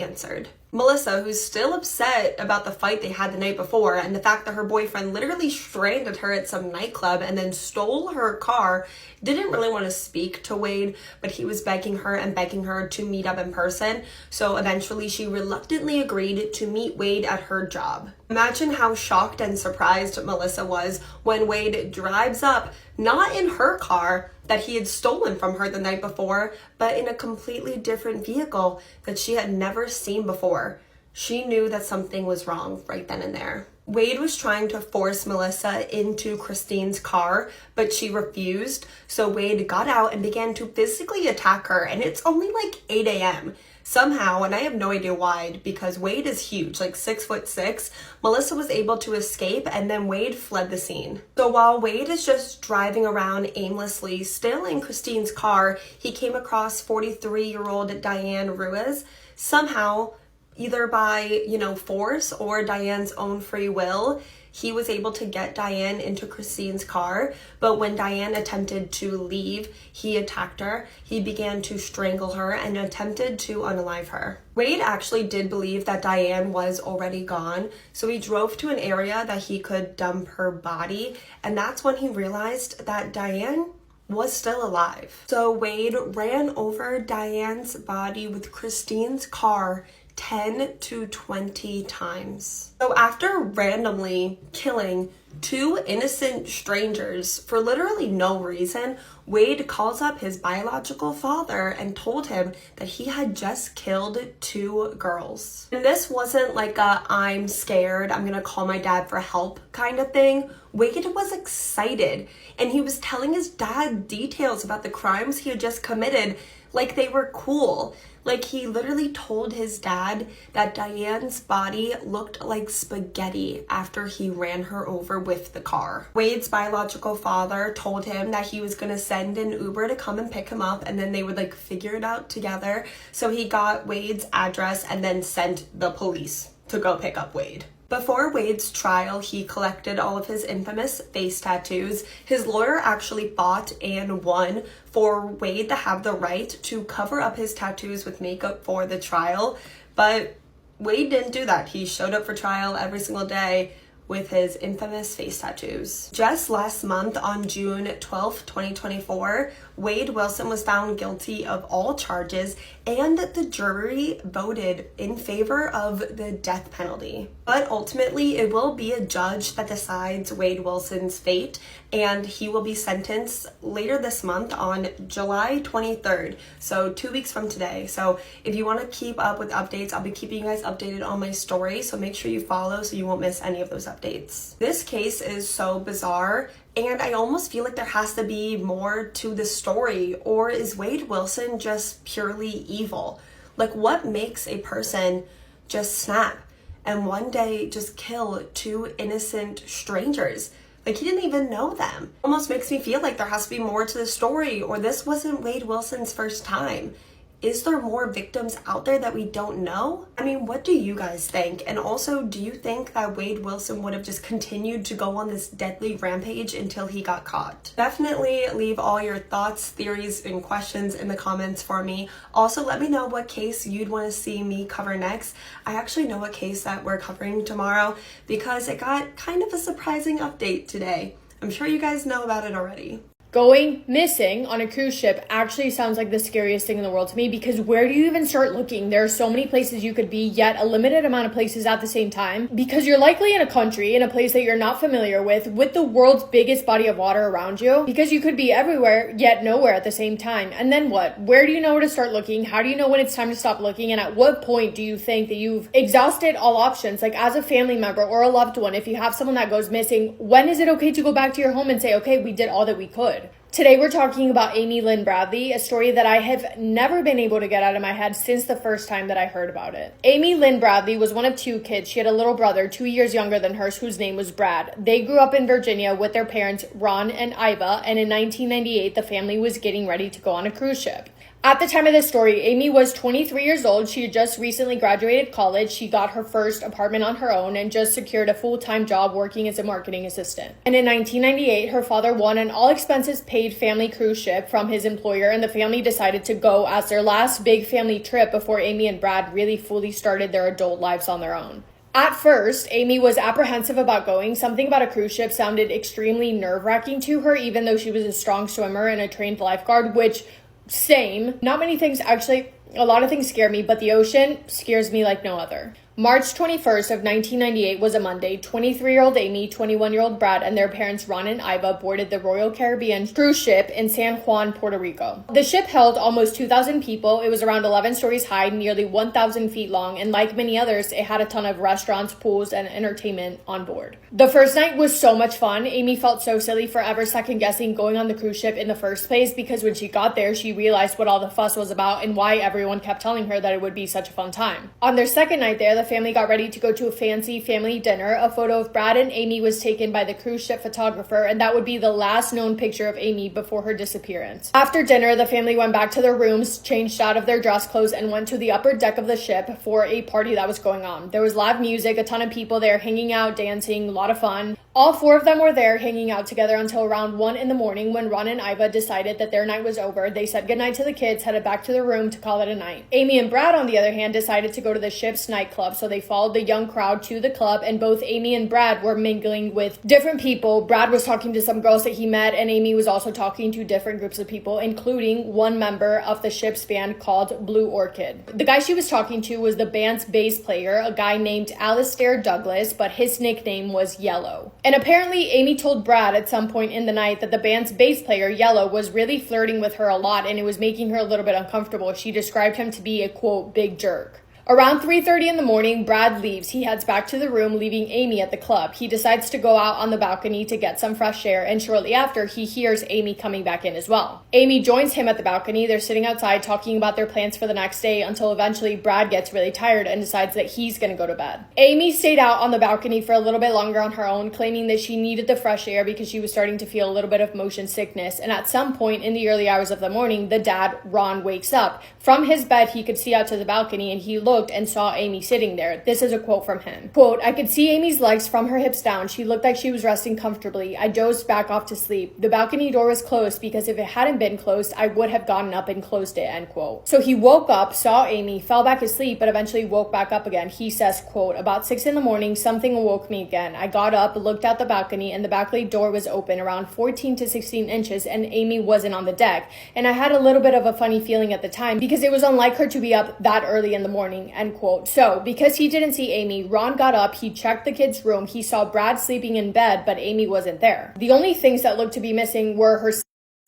answered. Melissa, who's still upset about the fight they had the night before and the fact that her boyfriend literally stranded her at some nightclub and then stole her car, didn't really want to speak to Wade, but he was begging her to meet up in person. So eventually she reluctantly agreed to meet Wade at her job. Imagine how shocked and surprised Melissa was when Wade drives up, not in her car that he had stolen from her the night before, but in a completely different vehicle that she had never seen before. She knew that something was wrong right then and there. Wade was trying to force Melissa into Christine's car, but she refused. So Wade got out and began to physically attack her, and it's only like 8 a.m. Somehow, and I have no idea why, because Wade is huge, like 6'6", Melissa was able to escape, and then Wade fled the scene. So while Wade is just driving around aimlessly, still in Christine's car, he came across 43-year-old Diane Ruiz. Somehow, either by, force or Diane's own free will, he was able to get Diane into Christine's car, but when Diane attempted to leave, he attacked her. He began to strangle her and attempted to unalive her. Wade actually did believe that Diane was already gone, so he drove to an area that he could dump her body, and that's when he realized that Diane was still alive. So Wade ran over Diane's body with Christine's car 10 to 20 times. So after randomly killing two innocent strangers for literally no reason, Wade calls up his biological father and told him that he had just killed two girls. And this wasn't like a I'm scared, I'm gonna call my dad for help kind of thing. Wade was excited, and he was telling his dad details about the crimes he had just committed like they were cool. Like, he literally told his dad that Diane's body looked like spaghetti after he ran her over with the car. Wade's biological father told him that he was gonna send an Uber to come and pick him up, and then they would figure it out together. So he got Wade's address and then sent the police to go pick up Wade. Before Wade's trial, he collected all of his infamous face tattoos. His lawyer actually fought and won for Wade to have the right to cover up his tattoos with makeup for the trial, but Wade didn't do that. He showed up for trial every single day with his infamous face tattoos. Just last month, on June 12, 2024, Wade Wilson was found guilty of all charges, and the jury voted in favor of the death penalty. But ultimately, it will be a judge that decides Wade Wilson's fate, and he will be sentenced later this month on July 23rd, so 2 weeks from today. So if you want to keep up with updates, I'll be keeping you guys updated on my story, so make sure you follow so you won't miss any of those updates. This case is so bizarre, and I almost feel like there has to be more to the story, or is Wade Wilson just purely evil? Like, what makes a person just snap and one day just kill two innocent strangers? Like, he didn't even know them. Almost makes me feel like there has to be more to the story, or this wasn't Wade Wilson's first time. Is there more victims out there that we don't know? I mean, what do you guys think? And also, do you think that Wade Wilson would have just continued to go on this deadly rampage until he got caught? Definitely leave all your thoughts, theories, and questions in the comments for me. Also, let me know what case you'd want to see me cover next. I actually know what case that we're covering tomorrow because it got kind of a surprising update today. I'm sure you guys know about it already. Going missing on a cruise ship actually sounds like the scariest thing in the world to me, because where do you even start looking? There are so many places you could be, yet a limited amount of places at the same time, because you're likely in a country, in a place that you're not familiar with the world's biggest body of water around you, because you could be everywhere, yet nowhere at the same time. And then what? Where do you know where to start looking? How do you know when it's time to stop looking? And at what point do you think that you've exhausted all options? Like, as a family member or a loved one, if you have someone that goes missing, when is it okay to go back to your home and say, okay, we did all that we could? Today we're talking about Amy Lynn Bradley, a story that I have never been able to get out of my head since the first time that I heard about it. Amy Lynn Bradley was one of two kids. She had a little brother 2 years younger than hers whose name was Brad. They grew up in Virginia with their parents Ron and Iva, and in 1998 the family was getting ready to go on a cruise ship. At the time of this story, Amy was 23 years old. She had just recently graduated college. She got her first apartment on her own and just secured a full-time job working as a marketing assistant. And in 1998, her father won an all-expenses-paid family cruise ship from his employer, and the family decided to go as their last big family trip before Amy and Brad really fully started their adult lives on their own. At first, Amy was apprehensive about going. Something about a cruise ship sounded extremely nerve-wracking to her, even though she was a strong swimmer and a trained lifeguard, which same. Not many things, actually, a lot of things scare me, but the ocean scares me like no other. March 21st of 1998 was a Monday. 23-year-old Amy, 21-year-old Brad, and their parents Ron and Iva boarded the Royal Caribbean cruise ship in San Juan, Puerto Rico. The ship held almost 2,000 people. It was around 11 stories high, nearly 1,000 feet long, and like many others, it had a ton of restaurants, pools, and entertainment on board. The first night was so much fun. Amy felt so silly for ever second-guessing going on the cruise ship in the first place, because when she got there, she realized what all the fuss was about and why everyone kept telling her that it would be such a fun time. On their second night there, the family got ready to go to a fancy family dinner. A photo of Brad and Amy was taken by the cruise ship photographer, and that would be the last known picture of Amy before her disappearance. After dinner, the family went back to their rooms, changed out of their dress clothes, and went to the upper deck of the ship for a party that was going on. There was live music, a ton of people there hanging out, dancing, a lot of fun. All four of them were there hanging out together until around 1 in the morning when Ron and Iva decided that their night was over. They said goodnight to the kids, headed back to their room to call it a night. Amy and Brad, on the other hand, decided to go to the ship's nightclub, so they followed the young crowd to the club, and both Amy and Brad were mingling with different people. Brad was talking to some girls that he met, and Amy was also talking to different groups of people, including one member of the ship's band called Blue Orchid. The guy she was talking to was the band's bass player, a guy named Alistair Douglas, but his nickname was Yellow. And apparently Amy told Brad at some point in the night that the band's bass player, Yellow, was really flirting with her a lot, and it was making her a little bit uncomfortable. She described him to be a, quote, big jerk. Around 3:30 in the morning, Brad leaves. He heads back to the room, leaving Amy at the club. He decides to go out on the balcony to get some fresh air, and shortly after, he hears Amy coming back in as well. Amy joins him at the balcony. They're sitting outside talking about their plans for the next day until eventually Brad gets really tired and decides that he's going to go to bed. Amy stayed out on the balcony for a little bit longer on her own, claiming that she needed the fresh air because she was starting to feel a little bit of motion sickness. And at some point in the early hours of the morning, the dad, Ron, wakes up. From his bed, he could see out to the balcony, and he looked and saw Amy sitting there. This is a quote from him. Quote, "I could see Amy's legs from her hips down. She looked like she was resting comfortably. I dozed back off to sleep. The balcony door was closed because if it hadn't been closed, I would have gotten up and closed it," end quote. So he woke up, saw Amy, fell back asleep, but eventually woke back up again. He says, quote, "About 6 in the morning, something awoke me again. I got up, looked out the balcony, and the balcony door was open around 14 to 16 inches, and Amy wasn't on the deck. And I had a little bit of a funny feeling at the time because it was unlike her to be up that early in the morning," end quote. So because he didn't see Amy, Ron got up, he checked the kids' room, he saw Brad sleeping in bed, but Amy wasn't there. The only things that looked to be missing were her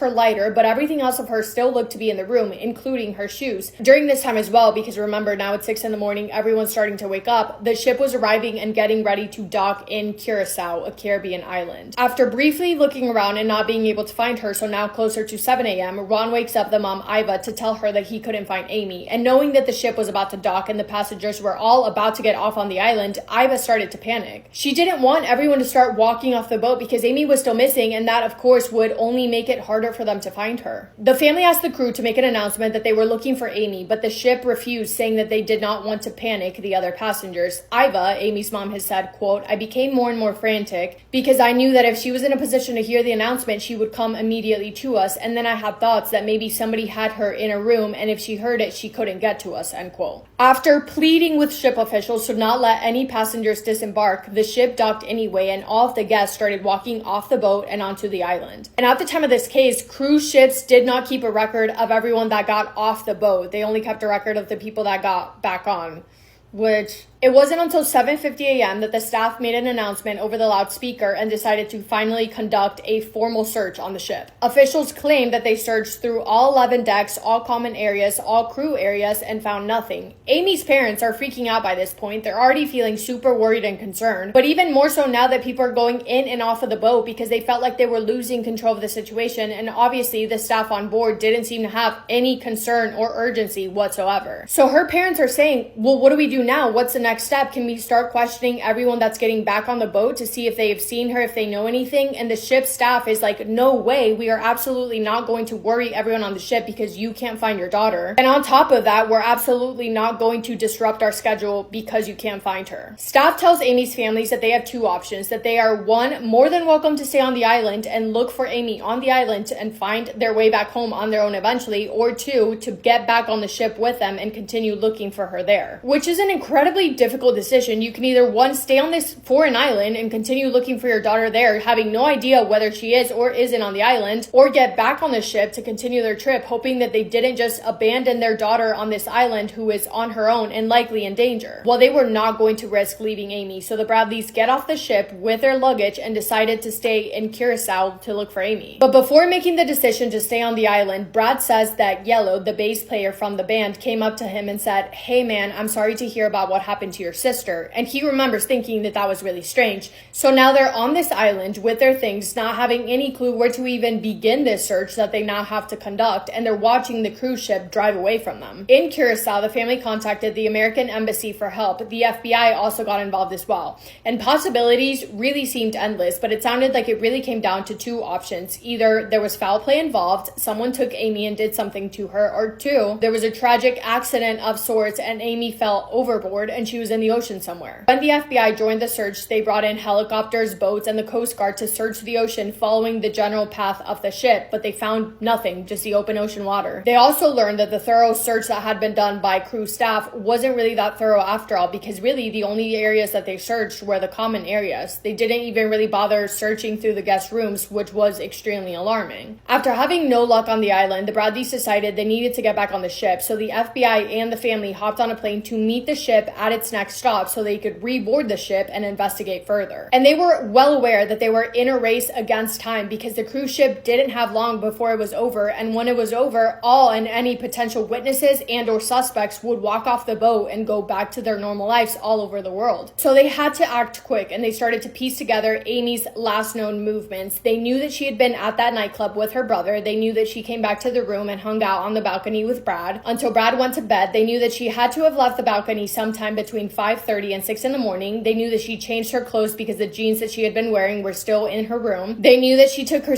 her lighter, but everything else of her still looked to be in the room, including her shoes. During this time as well, because remember now it's 6 in the morning, everyone's starting to wake up, the ship was arriving and getting ready to dock in Curacao, a Caribbean island. After briefly looking around and not being able to find her, so now closer to 7 a.m., Ron wakes up the mom Iva to tell her that he couldn't find Amy, and knowing that the ship was about to dock and the passengers were all about to get off on the island, Iva started to panic. She didn't want everyone to start walking off the boat because Amy was still missing, and that of course would only make it harder for them to find her. The family asked the crew to make an announcement that they were looking for Amy, but the ship refused, saying that they did not want to panic the other passengers. Iva, Amy's mom, has said, quote, I became more and more frantic because I knew that if she was in a position to hear the announcement, she would come immediately to us, and then I had thoughts that maybe somebody had her in a room, and if she heard it, she couldn't get to us, end quote. After pleading with ship officials to not let any passengers disembark, the ship docked anyway, and all of the guests started walking off the boat and onto the island. And at the time of this case, cruise ships did not keep a record of everyone that got off the boat. They only kept a record of the people that got back on, which it wasn't until 7:50 a.m. that the staff made an announcement over the loudspeaker and decided to finally conduct a formal search on the ship. Officials claimed that they searched through all 11 decks, all common areas, all crew areas, and found nothing. Amy's parents are freaking out by this point. They're already feeling super worried and concerned, but even more so now that people are going in and off of the boat because they felt like they were losing control of the situation, and obviously the staff on board didn't seem to have any concern or urgency whatsoever. So her parents are saying, well, what do we do now? What's the next step? Can we start questioning everyone that's getting back on the boat to see if they have seen her, if they know anything? And the ship staff is like, no way, we are absolutely not going to worry everyone on the ship because you can't find your daughter. And on top of that, we're absolutely not going to disrupt our schedule because you can't find her. Staff tells Amy's families that they have two options, that they are, one, more than welcome to stay on the island and look for Amy on the island and find their way back home on their own eventually, or two, to get back on the ship with them and continue looking for her there, which is an incredibly difficult decision. You can either, one, stay on this foreign island and continue looking for your daughter there, having no idea whether she is or isn't on the island, or get back on the ship to continue their trip, hoping that they didn't just abandon their daughter on this island who is on her own and likely in danger. Well, they were not going to risk leaving Amy, so the Bradleys get off the ship with their luggage and decided to stay in Curacao to look for Amy. But before making the decision to stay on the island, Brad says that Yellow, the bass player from the band, came up to him and said, hey man, I'm sorry to hear about what happened to your sister. And he remembers thinking that that was really strange. So now they're on this island with their things, not having any clue where to even begin this search that they now have to conduct, and they're watching the cruise ship drive away from them. In Curacao, the family contacted the American Embassy for help. The FBI also got involved as well. And possibilities really seemed endless, but it sounded like it really came down to two options. Either there was foul play involved, someone took Amy and did something to her, or two, there was a tragic accident of sorts and Amy fell overboard and she was in the ocean somewhere. When the FBI joined the search, they brought in helicopters, boats, and the Coast Guard to search the ocean following the general path of the ship, but they found nothing, just the open ocean water. They also learned that the thorough search that had been done by crew staff wasn't really that thorough after all, because really the only areas that they searched were the common areas. They didn't even really bother searching through the guest rooms, which was extremely alarming. After having no luck on the island, the Bradleys decided they needed to get back on the ship, so the FBI and the family hopped on a plane to meet the ship at its next stop so they could reboard the ship and investigate further. And they were well aware that they were in a race against time because the cruise ship didn't have long before it was over, and when it was over, all and any potential witnesses and or suspects would walk off the boat and go back to their normal lives all over the world. So they had to act quick, and they started to piece together Amy's last known movements. They knew that she had been at that nightclub with her brother. They knew that she came back to the room and hung out on the balcony with Brad until Brad went to bed. They knew that she had to have left the balcony sometime between 5:30 and 6 in the morning. They knew that she changed her clothes because the jeans that she had been wearing were still in her room. They knew that she took her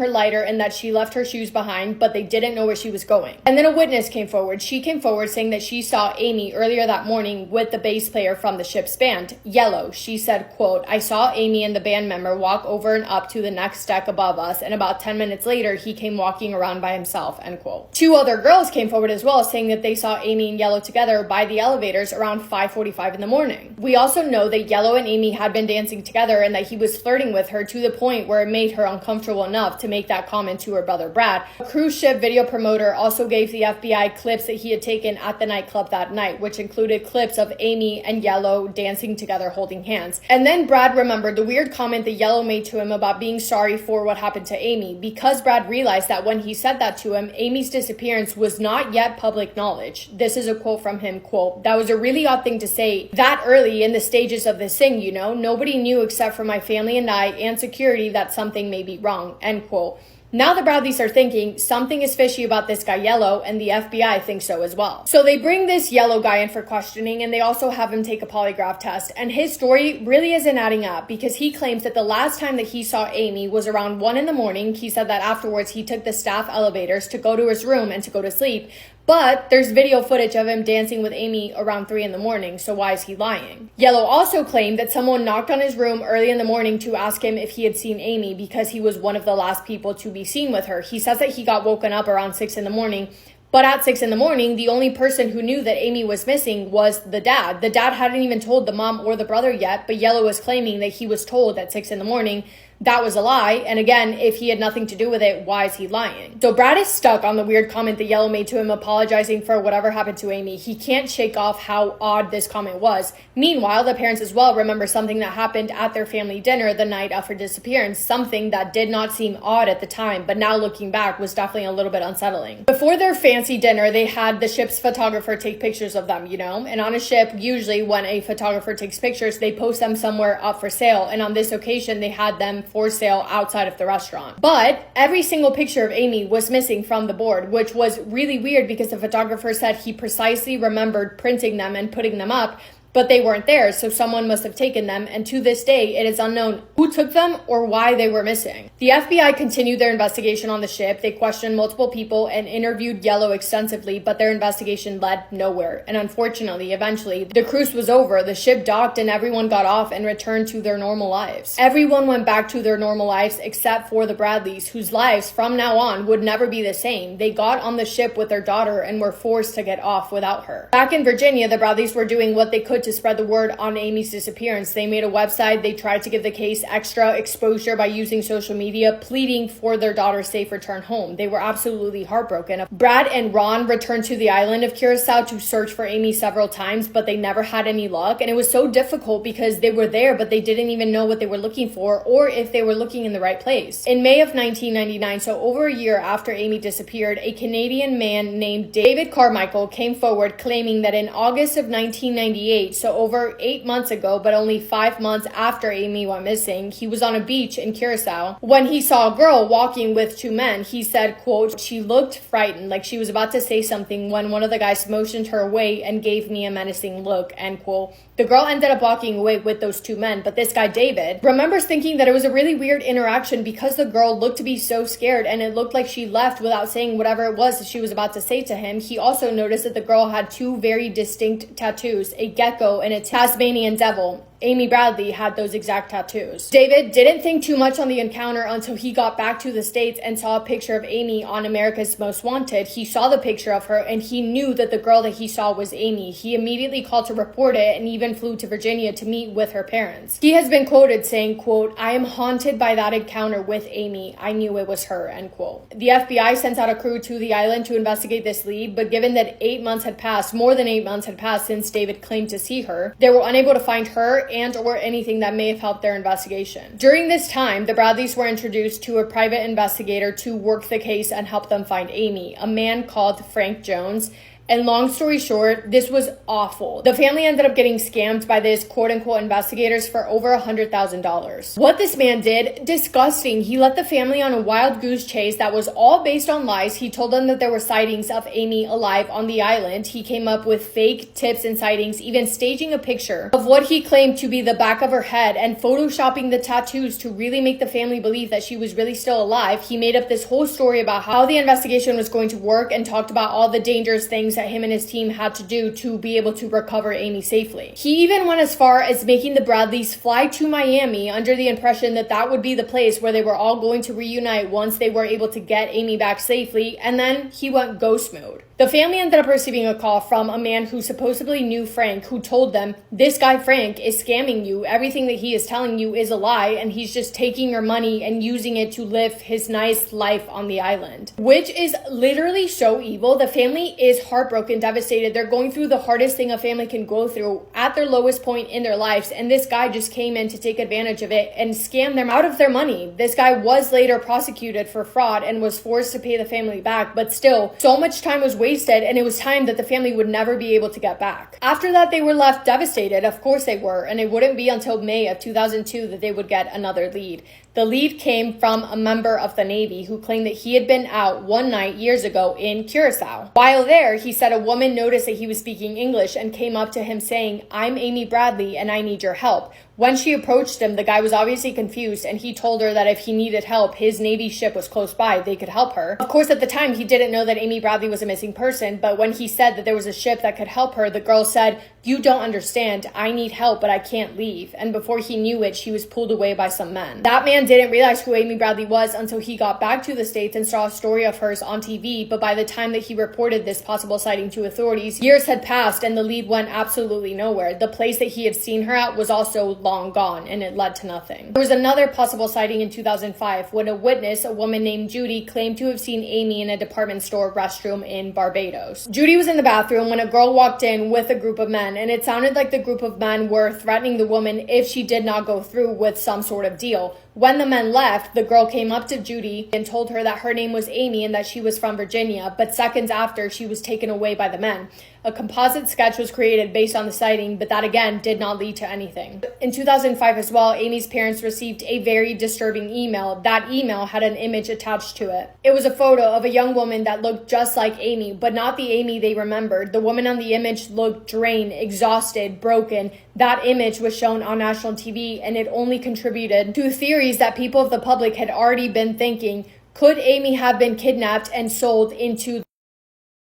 lighter and that she left her shoes behind, but they didn't know where she was going. And then a witness came forward. She came forward saying that she saw Amy earlier that morning with the bass player from the ship's band, Yellow. She said, quote, I saw Amy and the band member walk over and up to the next deck above us, and about 10 minutes later, he came walking around by himself, end quote. Two other girls came forward as well, saying that they saw Amy and Yellow together by the elevators around 5:45 in the morning. We also know that Yellow and Amy had been dancing together and that he was flirting with her to the point where it made her uncomfortable enough to to make that comment to her brother Brad. A cruise ship video promoter also gave the FBI clips that he had taken at the nightclub that night, which included clips of Amy and Yellow dancing together holding hands. And then Brad remembered the weird comment that Yellow made to him about being sorry for what happened to Amy, because Brad realized that when he said that to him, Amy's disappearance was not yet public knowledge. This is a quote from him, quote, "That was a really odd thing to say that early in the stages of this thing, you know? Nobody knew except for my family and I and security that something may be wrong," end quote. Now the Bradleys are thinking something is fishy about this guy Yellow, and the FBI thinks so as well. So they bring this Yellow guy in for questioning, and they also have him take a polygraph test. And his story really isn't adding up, because he claims that the last time that he saw Amy was around 1 a.m. He said that afterwards he took the staff elevators to go to his room and to go to sleep. But there's video footage of him dancing with Amy around 3 a.m, so why is he lying? Yellow also claimed that someone knocked on his room early in the morning to ask him if he had seen Amy, because he was one of the last people to be seen with her. He says that he got woken up around 6 a.m, but at 6 a.m, the only person who knew that Amy was missing was the dad. The dad hadn't even told the mom or the brother yet, but Yellow was claiming that he was told at 6 a.m. That was a lie, and again, if he had nothing to do with it, why is he lying? So Brad is stuck on the weird comment that Yellow made to him apologizing for whatever happened to Amy. He can't shake off how odd this comment was. Meanwhile, the parents as well remember something that happened at their family dinner the night of her disappearance, something that did not seem odd at the time, but now looking back was definitely a little bit unsettling. Before their fancy dinner, they had the ship's photographer take pictures of them, you know? And on a ship, usually when a photographer takes pictures, they post them somewhere up for sale, and on this occasion, they had them for sale outside of the restaurant. But every single picture of Amy was missing from the board, which was really weird because the photographer said he precisely remembered printing them and putting them up, but they weren't there, so someone must have taken them, and to this day, it is unknown who took them or why they were missing. The FBI continued their investigation on the ship. They questioned multiple people and interviewed Yellow extensively, but their investigation led nowhere. And unfortunately, eventually, the cruise was over, the ship docked, and everyone got off and returned to their normal lives. Everyone went back to their normal lives except for the Bradleys, whose lives from now on would never be the same. They got on the ship with their daughter and were forced to get off without her. Back in Virginia, the Bradleys were doing what they could to spread the word on Amy's disappearance. They made a website. They tried to give the case extra exposure by using social media, pleading for their daughter's safe return home. They were absolutely heartbroken. Brad and Ron returned to the island of Curacao to search for Amy several times, but they never had any luck. And it was so difficult because they were there, but they didn't even know what they were looking for or if they were looking in the right place. In May of 1999, so over a year after Amy disappeared, a Canadian man named David Carmichael came forward claiming that in August of 1998, so over 8 months ago, but only 5 months after Amy went missing, he was on a beach in Curacao when he saw a girl walking with 2 men. He said, quote, "She looked frightened, like she was about to say something when one of the guys motioned her away and gave me a menacing look," end quote. The girl ended up walking away with those 2 men, but this guy, David, remembers thinking that it was a really weird interaction because the girl looked to be so scared and it looked like she left without saying whatever it was that she was about to say to him. He also noticed that the girl had 2 very distinct tattoos, a gecko and a Tasmanian devil. Amy Bradley had those exact tattoos. David didn't think too much on the encounter until he got back to the States and saw a picture of Amy on America's Most Wanted. He saw the picture of her and he knew that the girl that he saw was Amy. He immediately called to report it and even flew to Virginia to meet with her parents. He has been quoted saying, quote, "I am haunted by that encounter with Amy. I knew it was her," end quote. The FBI sent out a crew to the island to investigate this lead, but given that 8 months had passed, more than 8 months had passed since David claimed to see her, they were unable to find her and or anything that may have helped their investigation. During this time, the Bradleys were introduced to a private investigator to work the case and help them find Amy, a man called Frank Jones. And long story short, this was awful. The family ended up getting scammed by this quote-unquote investigators for over $100,000. What this man did, disgusting. He led the family on a wild goose chase that was all based on lies. He told them that there were sightings of Amy alive on the island. He came up with fake tips and sightings, even staging a picture of what he claimed to be the back of her head and photoshopping the tattoos to really make the family believe that she was really still alive. He made up this whole story about how the investigation was going to work and talked about all the dangerous things that him and his team had to do to be able to recover Amy safely. He even went as far as making the Bradleys fly to Miami under the impression that that would be the place where they were all going to reunite once they were able to get Amy back safely, and then he went ghost mode. The family ended up receiving a call from a man who supposedly knew Frank, who told them, this guy Frank is scamming you. Everything that he is telling you is a lie, and he's just taking your money and using it to live his nice life on the island. Which is literally so evil. The family is heartbroken, devastated. They're going through the hardest thing a family can go through at their lowest point in their lives, and this guy just came in to take advantage of it and scam them out of their money. This guy was later prosecuted for fraud and was forced to pay the family back, but still, so much time was wasted, and it was time that the family would never be able to get back. After that, they were left devastated. Of course they were, and it wouldn't be until May of 2002 that they would get another lead. The lead came from a member of the Navy who claimed that he had been out one night years ago in Curacao. While there, he said a woman noticed that he was speaking English and came up to him saying, "I'm Amy Bradley and I need your help." When she approached him, the guy was obviously confused, and he told her that if he needed help, his Navy ship was close by, they could help her. Of course, at the time, he didn't know that Amy Bradley was a missing person, but when he said that there was a ship that could help her, the girl said, "You don't understand. I need help, but I can't leave." And before he knew it, she was pulled away by some men. That man didn't realize who Amy Bradley was until he got back to the States and saw a story of hers on TV, but by the time that he reported this possible sighting to authorities, years had passed and the lead went absolutely nowhere. The place that he had seen her at was also long gone, and it led to nothing. There was another possible sighting in 2005 when a witness, a woman named Judy, claimed to have seen Amy in a department store restroom in Barbados. Judy was in the bathroom when a girl walked in with a group of men, and it sounded like the group of men were threatening the woman if she did not go through with some sort of deal. When the men left, the girl came up to Judy and told her that her name was Amy and that she was from Virginia, but seconds after, she was taken away by the men. A composite sketch was created based on the sighting, but that again did not lead to anything. In 2005 as well, Amy's parents received a very disturbing email. That email had an image attached to it. It was a photo of a young woman that looked just like Amy, but not the Amy they remembered. The woman on the image looked drained, exhausted, broken. That image was shown on national TV, and it only contributed to theories that people of the public had already been thinking. Could Amy have been kidnapped and sold into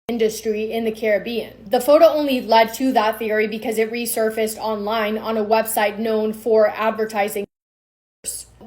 industry in the Caribbean? The photo only led to that theory because it resurfaced online on a website known for advertising.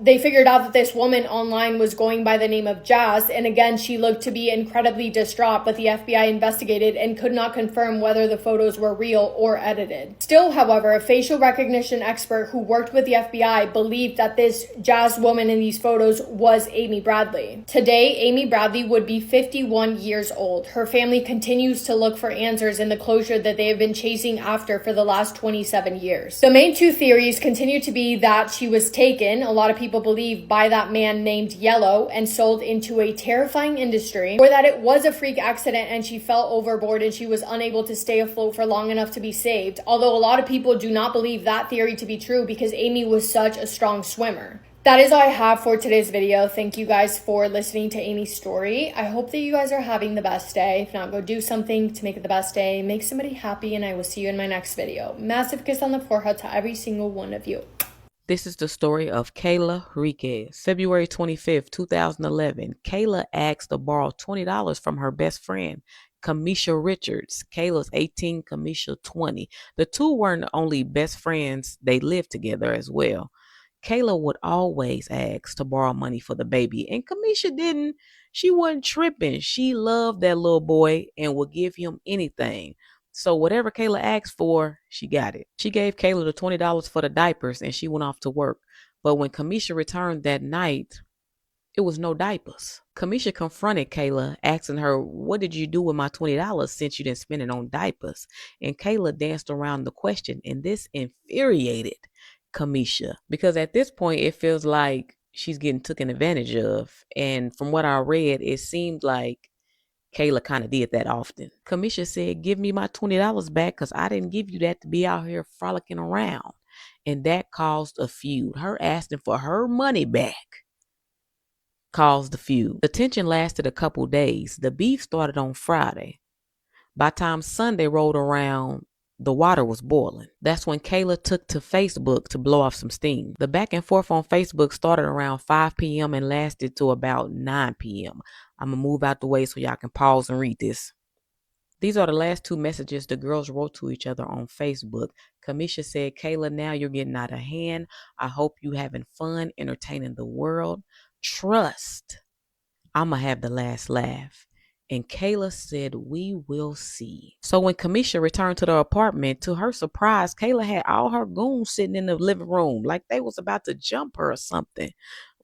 They figured out that this woman online was going by the name of Jazz, and again, she looked to be incredibly distraught, but the FBI investigated and could not confirm whether the photos were real or edited. Still, however, a facial recognition expert who worked with the FBI believed that this Jazz woman in these photos was Amy Bradley. Today, Amy Bradley would be 51 years old. Her family continues to look for answers in the closure that they have been chasing after for the last 27 years. The main two theories continue to be that she was taken, a lot of people believe, by that man named Yellow and sold into a terrifying industry, or that it was a freak accident and she fell overboard and she was unable to stay afloat for long enough to be saved, although a lot of people do not believe that theory to be true because Amy was such a strong swimmer. That is all I have for today's video. Thank you guys for listening to Amy's story. I hope that you guys are having the best day. If not, go do something to make it the best day. Make somebody happy, and I will see you in my next video. Massive kiss on the forehead to every single one of you. This is the story of Kayla Henriquez. February 25th, 2011, Kayla asked to borrow $20 from her best friend, Kamisha Richards. Kayla's 18, Kamisha 20. The two weren't only best friends, they lived together as well. Kayla would always ask to borrow money for the baby, and Kamisha didn't. She wasn't tripping. She loved that little boy and would give him anything. So whatever Kayla asked for, she got it. She gave Kayla the $20 for the diapers and she went off to work. But when Kamisha returned that night, it was no diapers. Kamisha confronted Kayla, asking her, "What did you do with my $20 since you didn't spend it on diapers?" And Kayla danced around the question, and this infuriated Kamisha because at this point it feels like she's getting taken advantage of. And from what I read, it seemed like Kayla kind of did that often. Kamisha said, "Give me my $20 back because I didn't give you that to be out here frolicking around." And that caused a feud. Her asking for her money back caused the feud. The tension lasted a couple days. The beef started on Friday. By the time Sunday rolled around, the water was boiling. That's when Kayla took to Facebook to blow off some steam. The back and forth on Facebook started around 5 p.m. and lasted to about 9 p.m. I'm going to move out the way so y'all can pause and read this. These are the last two messages the girls wrote to each other on Facebook. Kamisha said, "Kayla, now you're getting out of hand. I hope you having fun entertaining the world. Trust, I'm going to have the last laugh. And Kayla said, "We will see." So when Kamisha returned to the apartment, to her surprise, Kayla had all her goons sitting in the living room like they was about to jump her or something.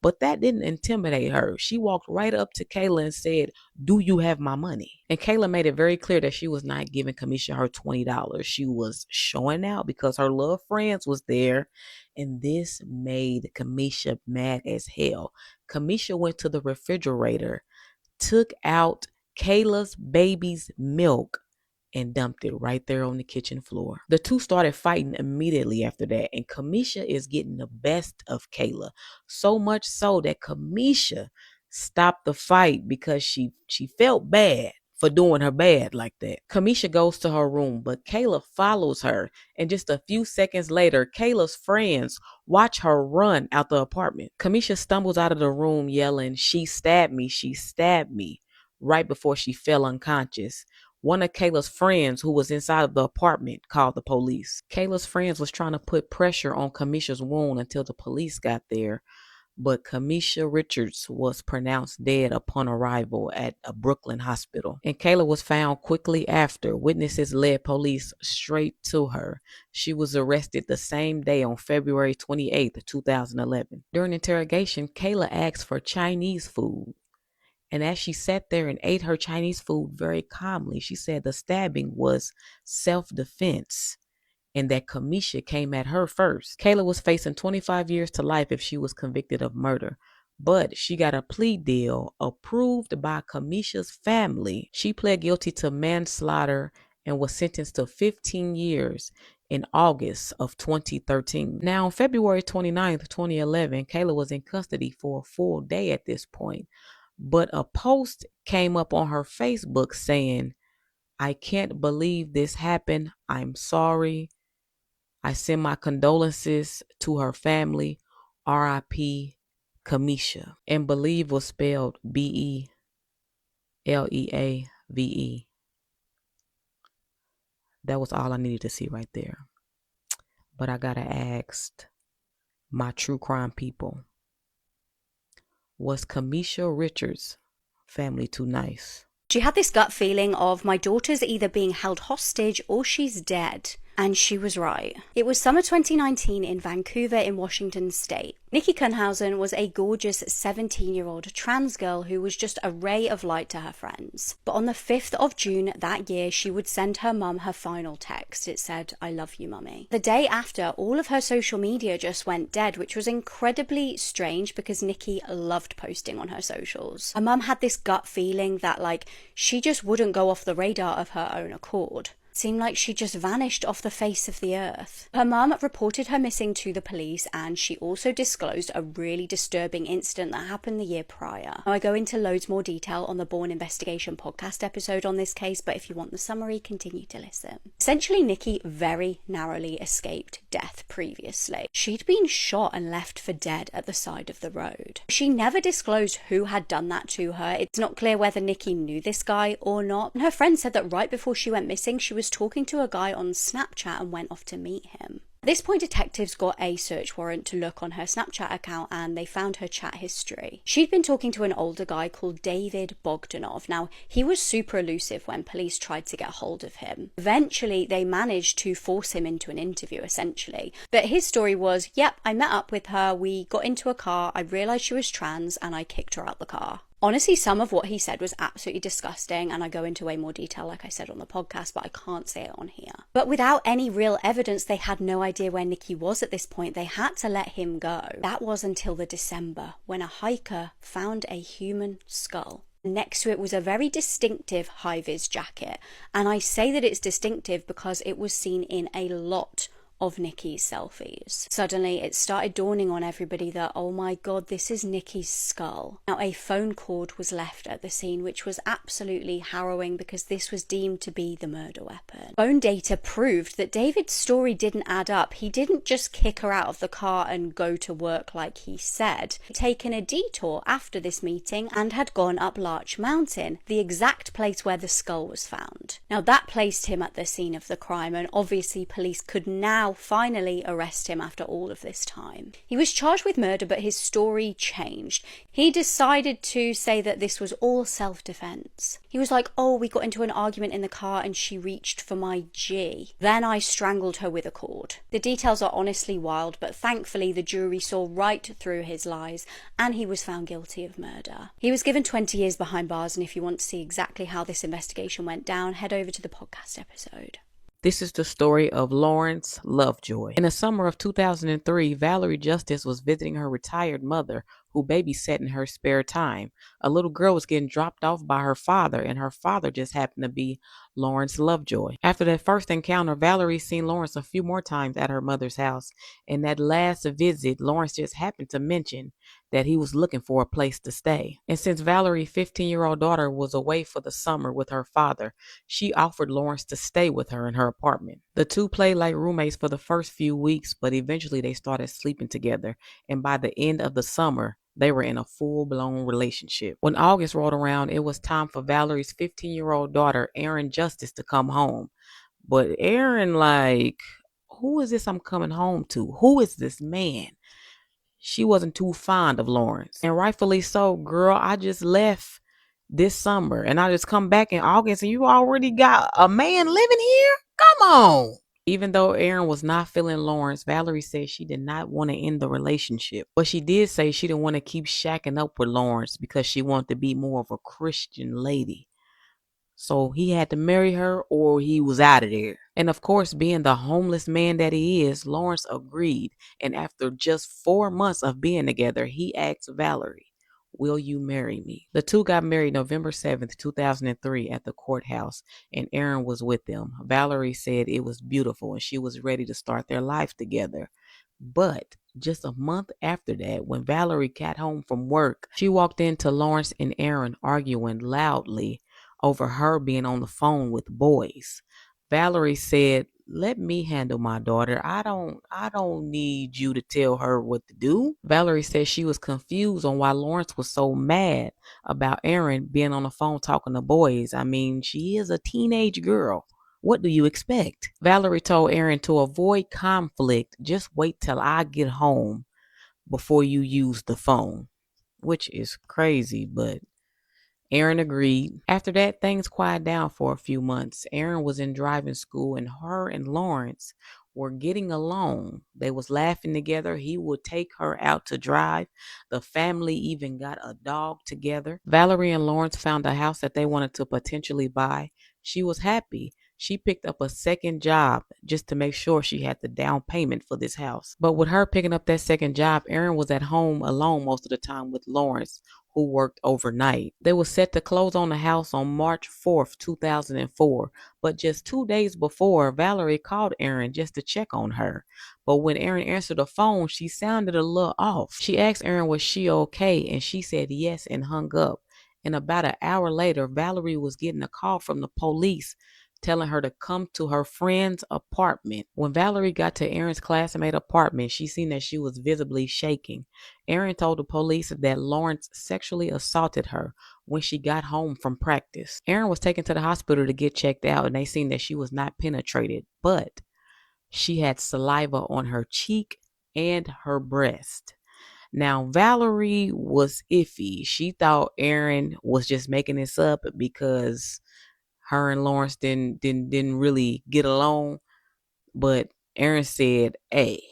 But that didn't intimidate her. She walked right up to Kayla and said, "Do you have my money?" And Kayla made it very clear that she was not giving Kamisha her $20. She was showing out because her little friends was there. And this made Kamisha mad as hell. Kamisha went to the refrigerator, took out Kayla's baby's milk, and dumped it right there on the kitchen floor. The two started fighting immediately after that, and Kamisha is getting the best of Kayla. So much so that Kamisha stopped the fight because she felt bad for doing her bad like that. Kamisha goes to her room, but Kayla follows her, and just a few seconds later, Kayla's friends watch her run out the apartment. Kamisha stumbles out of the room yelling, "She stabbed me, she stabbed me," right before she fell unconscious. One of Kayla's friends who was inside of the apartment called the police. Kayla's friends was trying to put pressure on Kamisha's wound until the police got there, but Kamisha Richards was pronounced dead upon arrival at a Brooklyn hospital. And Kayla was found quickly after. Witnesses led police straight to her. She was arrested the same day on February 28th, 2011. During interrogation, Kayla asked for Chinese food. And as she sat there and ate her Chinese food very calmly, she said the stabbing was self-defense and that Kamisha came at her first. Kayla was facing 25 years to life if she was convicted of murder, but she got a plea deal approved by Kamisha's family. She pled guilty to manslaughter and was sentenced to 15 years in August of 2013. Now, on February 29th, 2011, Kayla was in custody for a full day at this point. But a post came up on her Facebook saying, "I can't believe this happened. I'm sorry. I send my condolences to her family. R.I.P. Kamisha." And believe was spelled Beleave. That was all I needed to see right there. But I gotta ask my true crime people, was Kamisha Richards' family too nice? She had this gut feeling of, my daughter's either being held hostage or she's dead. And she was right. It was summer 2019 in Vancouver in Washington state. Nikki Kunhausen was a gorgeous 17-year-old trans girl who was just a ray of light to her friends. But on the 5th of June that year, she would send her mum her final text. It said, "I love you, mummy." The day after, all of her social media just went dead, which was incredibly strange because Nikki loved posting on her socials. Her mum had this gut feeling that she just wouldn't go off the radar of her own accord. Seemed like she just vanished off the face of the earth. Her mum reported her missing to the police, and she also disclosed a really disturbing incident that happened the year prior. Now, I go into loads more detail on the Born Investigation podcast episode on this case, but if you want the summary, continue to listen. Essentially, Nikki very narrowly escaped death previously. She'd been shot and left for dead at the side of the road. She never disclosed who had done that to her. It's not clear whether Nikki knew this guy or not. And her friend said that right before she went missing, she was talking to a guy on Snapchat and went off to meet him. At this point, detectives got a search warrant to look on her Snapchat account, and they found her chat history. She'd been talking to an older guy called David Bogdanov. Now, he was super elusive when police tried to get hold of him. Eventually, they managed to force him into an interview, essentially. But his story was, yep, I met up with her, we got into a car, I realised she was trans, and I kicked her out the car. Honestly, some of what he said was absolutely disgusting, and I go into way more detail, like I said, on the podcast, but I can't say it on here. But without any real evidence, they had no idea where Nikki was at this point. They had to let him go. That was until the December, when a hiker found a human skull. Next to it was a very distinctive high-vis jacket, and I say that it's distinctive because it was seen in a lot of Nikki's selfies. Suddenly, it started dawning on everybody that, oh my god, this is Nikki's skull. Now, a phone cord was left at the scene, which was absolutely harrowing because this was deemed to be the murder weapon. Phone data proved that David's story didn't add up. He didn't just kick her out of the car and go to work like he said. He'd taken a detour after this meeting and had gone up Larch Mountain, the exact place where the skull was found. Now, that placed him at the scene of the crime, and obviously police could now now finally arrest him after all of this time. He was charged with murder, but his story changed. He decided to say that this was all self-defense. He was like, oh, we got into an argument in the car and she reached for my G. Then I strangled her with a cord. The details are honestly wild, but thankfully the jury saw right through his lies and he was found guilty of murder. He was given 20 years behind bars, and if you want to see exactly how this investigation went down, head over to the podcast episode. This is the story of Lawrence Lovejoy. In the summer of 2003, Valerie Justice was visiting her retired mother, who babysat in her spare time. A little girl was getting dropped off by her father, and her father just happened to be Lawrence Lovejoy. After that first encounter, Valerie seen Lawrence a few more times at her mother's house. In that last visit, Lawrence just happened to mention that he was looking for a place to stay. And since Valerie's 15-year-old daughter was away for the summer with her father, she offered Lawrence to stay with her in her apartment. The two played like roommates for the first few weeks, but eventually they started sleeping together, and by the end of the summer, they were in a full-blown relationship. When August rolled around, it was time for Valerie's 15-year-old daughter, Erin Justice, to come home. But Erin, who is this I'm coming home to? Who is this man? She wasn't too fond of Lawrence. And rightfully so. Girl, I just left this summer and I just come back in August and you already got a man living here? Come on. Even though Erin was not feeling Lawrence, Valerie said she did not want to end the relationship. But she did say she didn't want to keep shacking up with Lawrence because she wanted to be more of a Christian lady. So he had to marry her or he was out of there. And of course, being the homeless man that he is, Lawrence agreed. And after just 4 months of being together, he asked Valerie, will you marry me? The two got married November 7th, 2003 at the courthouse, and Erin was with them. Valerie said it was beautiful and she was ready to start their life together. But just a month after that, when Valerie got home from work, she walked into Lawrence and Erin arguing loudly over her being on the phone with boys. Valerie said, let me handle my daughter. I don't need you to tell her what to do. Valerie said she was confused on why Lawrence was so mad about Erin being on the phone talking to boys. I mean, she is a teenage girl. What do you expect? Valerie told Erin to avoid conflict. Just wait till I get home before you use the phone, which is crazy, but Erin agreed. After that, things quieted down for a few months. Erin was in driving school and her and Lawrence were getting along. They was laughing together. He would take her out to drive. The family even got a dog together. Valerie and Lawrence found a house that they wanted to potentially buy. She was happy. She picked up a second job just to make sure she had the down payment for this house. But with her picking up that second job, Erin was at home alone most of the time with Lawrence, who worked overnight. They were set to close on the house on March 4th, 2004. But just 2 days before, Valerie called Erin just to check on her. But when Erin answered the phone, she sounded a little off. She asked Erin was she okay, and she said yes and hung up. And about an hour later, Valerie was getting a call from the police telling her to come to her friend's apartment. When Valerie got to Erin's classmate apartment, she seen that she was visibly shaking. Erin told the police that Lawrence sexually assaulted her when she got home from practice. Erin was taken to the hospital to get checked out, and they seen that she was not penetrated, but she had saliva on her cheek and her breast. Now, Valerie was iffy. She thought Erin was just making this up because her and Lawrence didn't really get along. But Erin said, hey,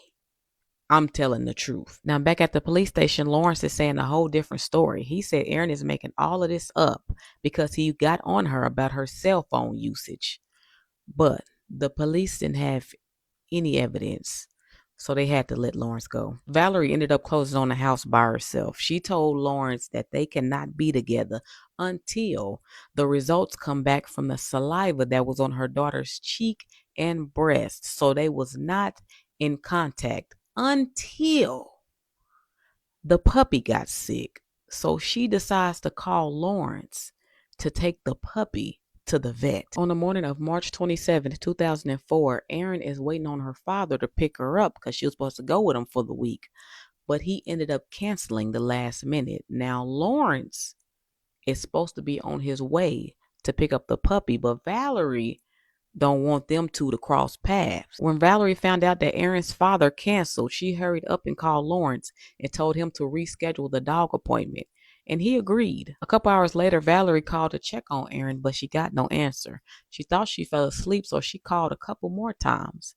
I'm telling the truth. Now, back at the police station, Lawrence is saying a whole different story. He said Erin is making all of this up because he got on her about her cell phone usage. But the police didn't have any evidence, so they had to let Lawrence go. Valerie ended up closing on the house by herself. She told Lawrence that they cannot be together until the results come back from the saliva that was on her daughter's cheek and breast. So they was not in contact until the puppy got sick. So she decides to call Lawrence to take the puppy to the vet. On the morning of March 27th, 2004, Erin is waiting on her father to pick her up because she was supposed to go with him for the week. But he ended up canceling the last minute. Now, Lawrence is supposed to be on his way to pick up the puppy, but Valerie don't want them two to cross paths. When Valerie found out that Aaron's father canceled, she hurried up and called Lawrence and told him to reschedule the dog appointment. And he agreed. A couple hours later, Valerie called to check on Aaron, but she got no answer. She thought she fell asleep, so she called a couple more times.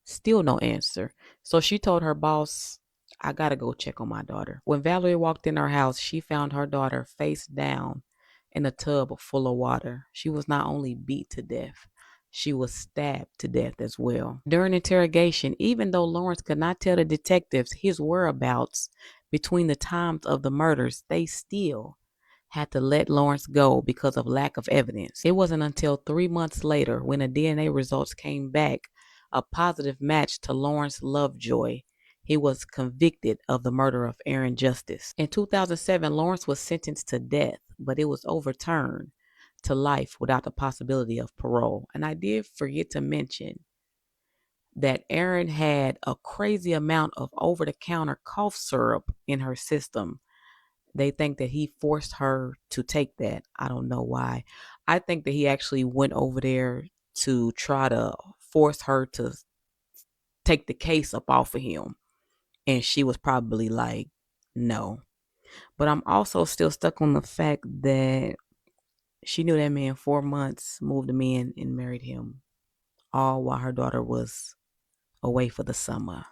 Still no answer. So she told her boss, I gotta go check on my daughter. When Valerie walked in her house, she found her daughter face down in a tub full of water. She was not only beat to death, she was stabbed to death as well. During interrogation, even though Lawrence could not tell the detectives his whereabouts between the times of the murders, they still had to let Lawrence go because of lack of evidence. It wasn't until 3 months later, when the DNA results came back a positive match to Lawrence Lovejoy, he was convicted of the murder of Aaron Justice. In 2007, Lawrence was sentenced to death, but it was overturned to life without the possibility of parole. And I did forget to mention that Aaron had a crazy amount of over-the-counter cough syrup in her system. They think that he forced her to take that. I don't know why. I think that he actually went over there to try to force her to take the case up off of him. And she was probably like, no. But I'm also still stuck on the fact that she knew that man 4 months, moved him in, and married him, all while her daughter was away for the summer.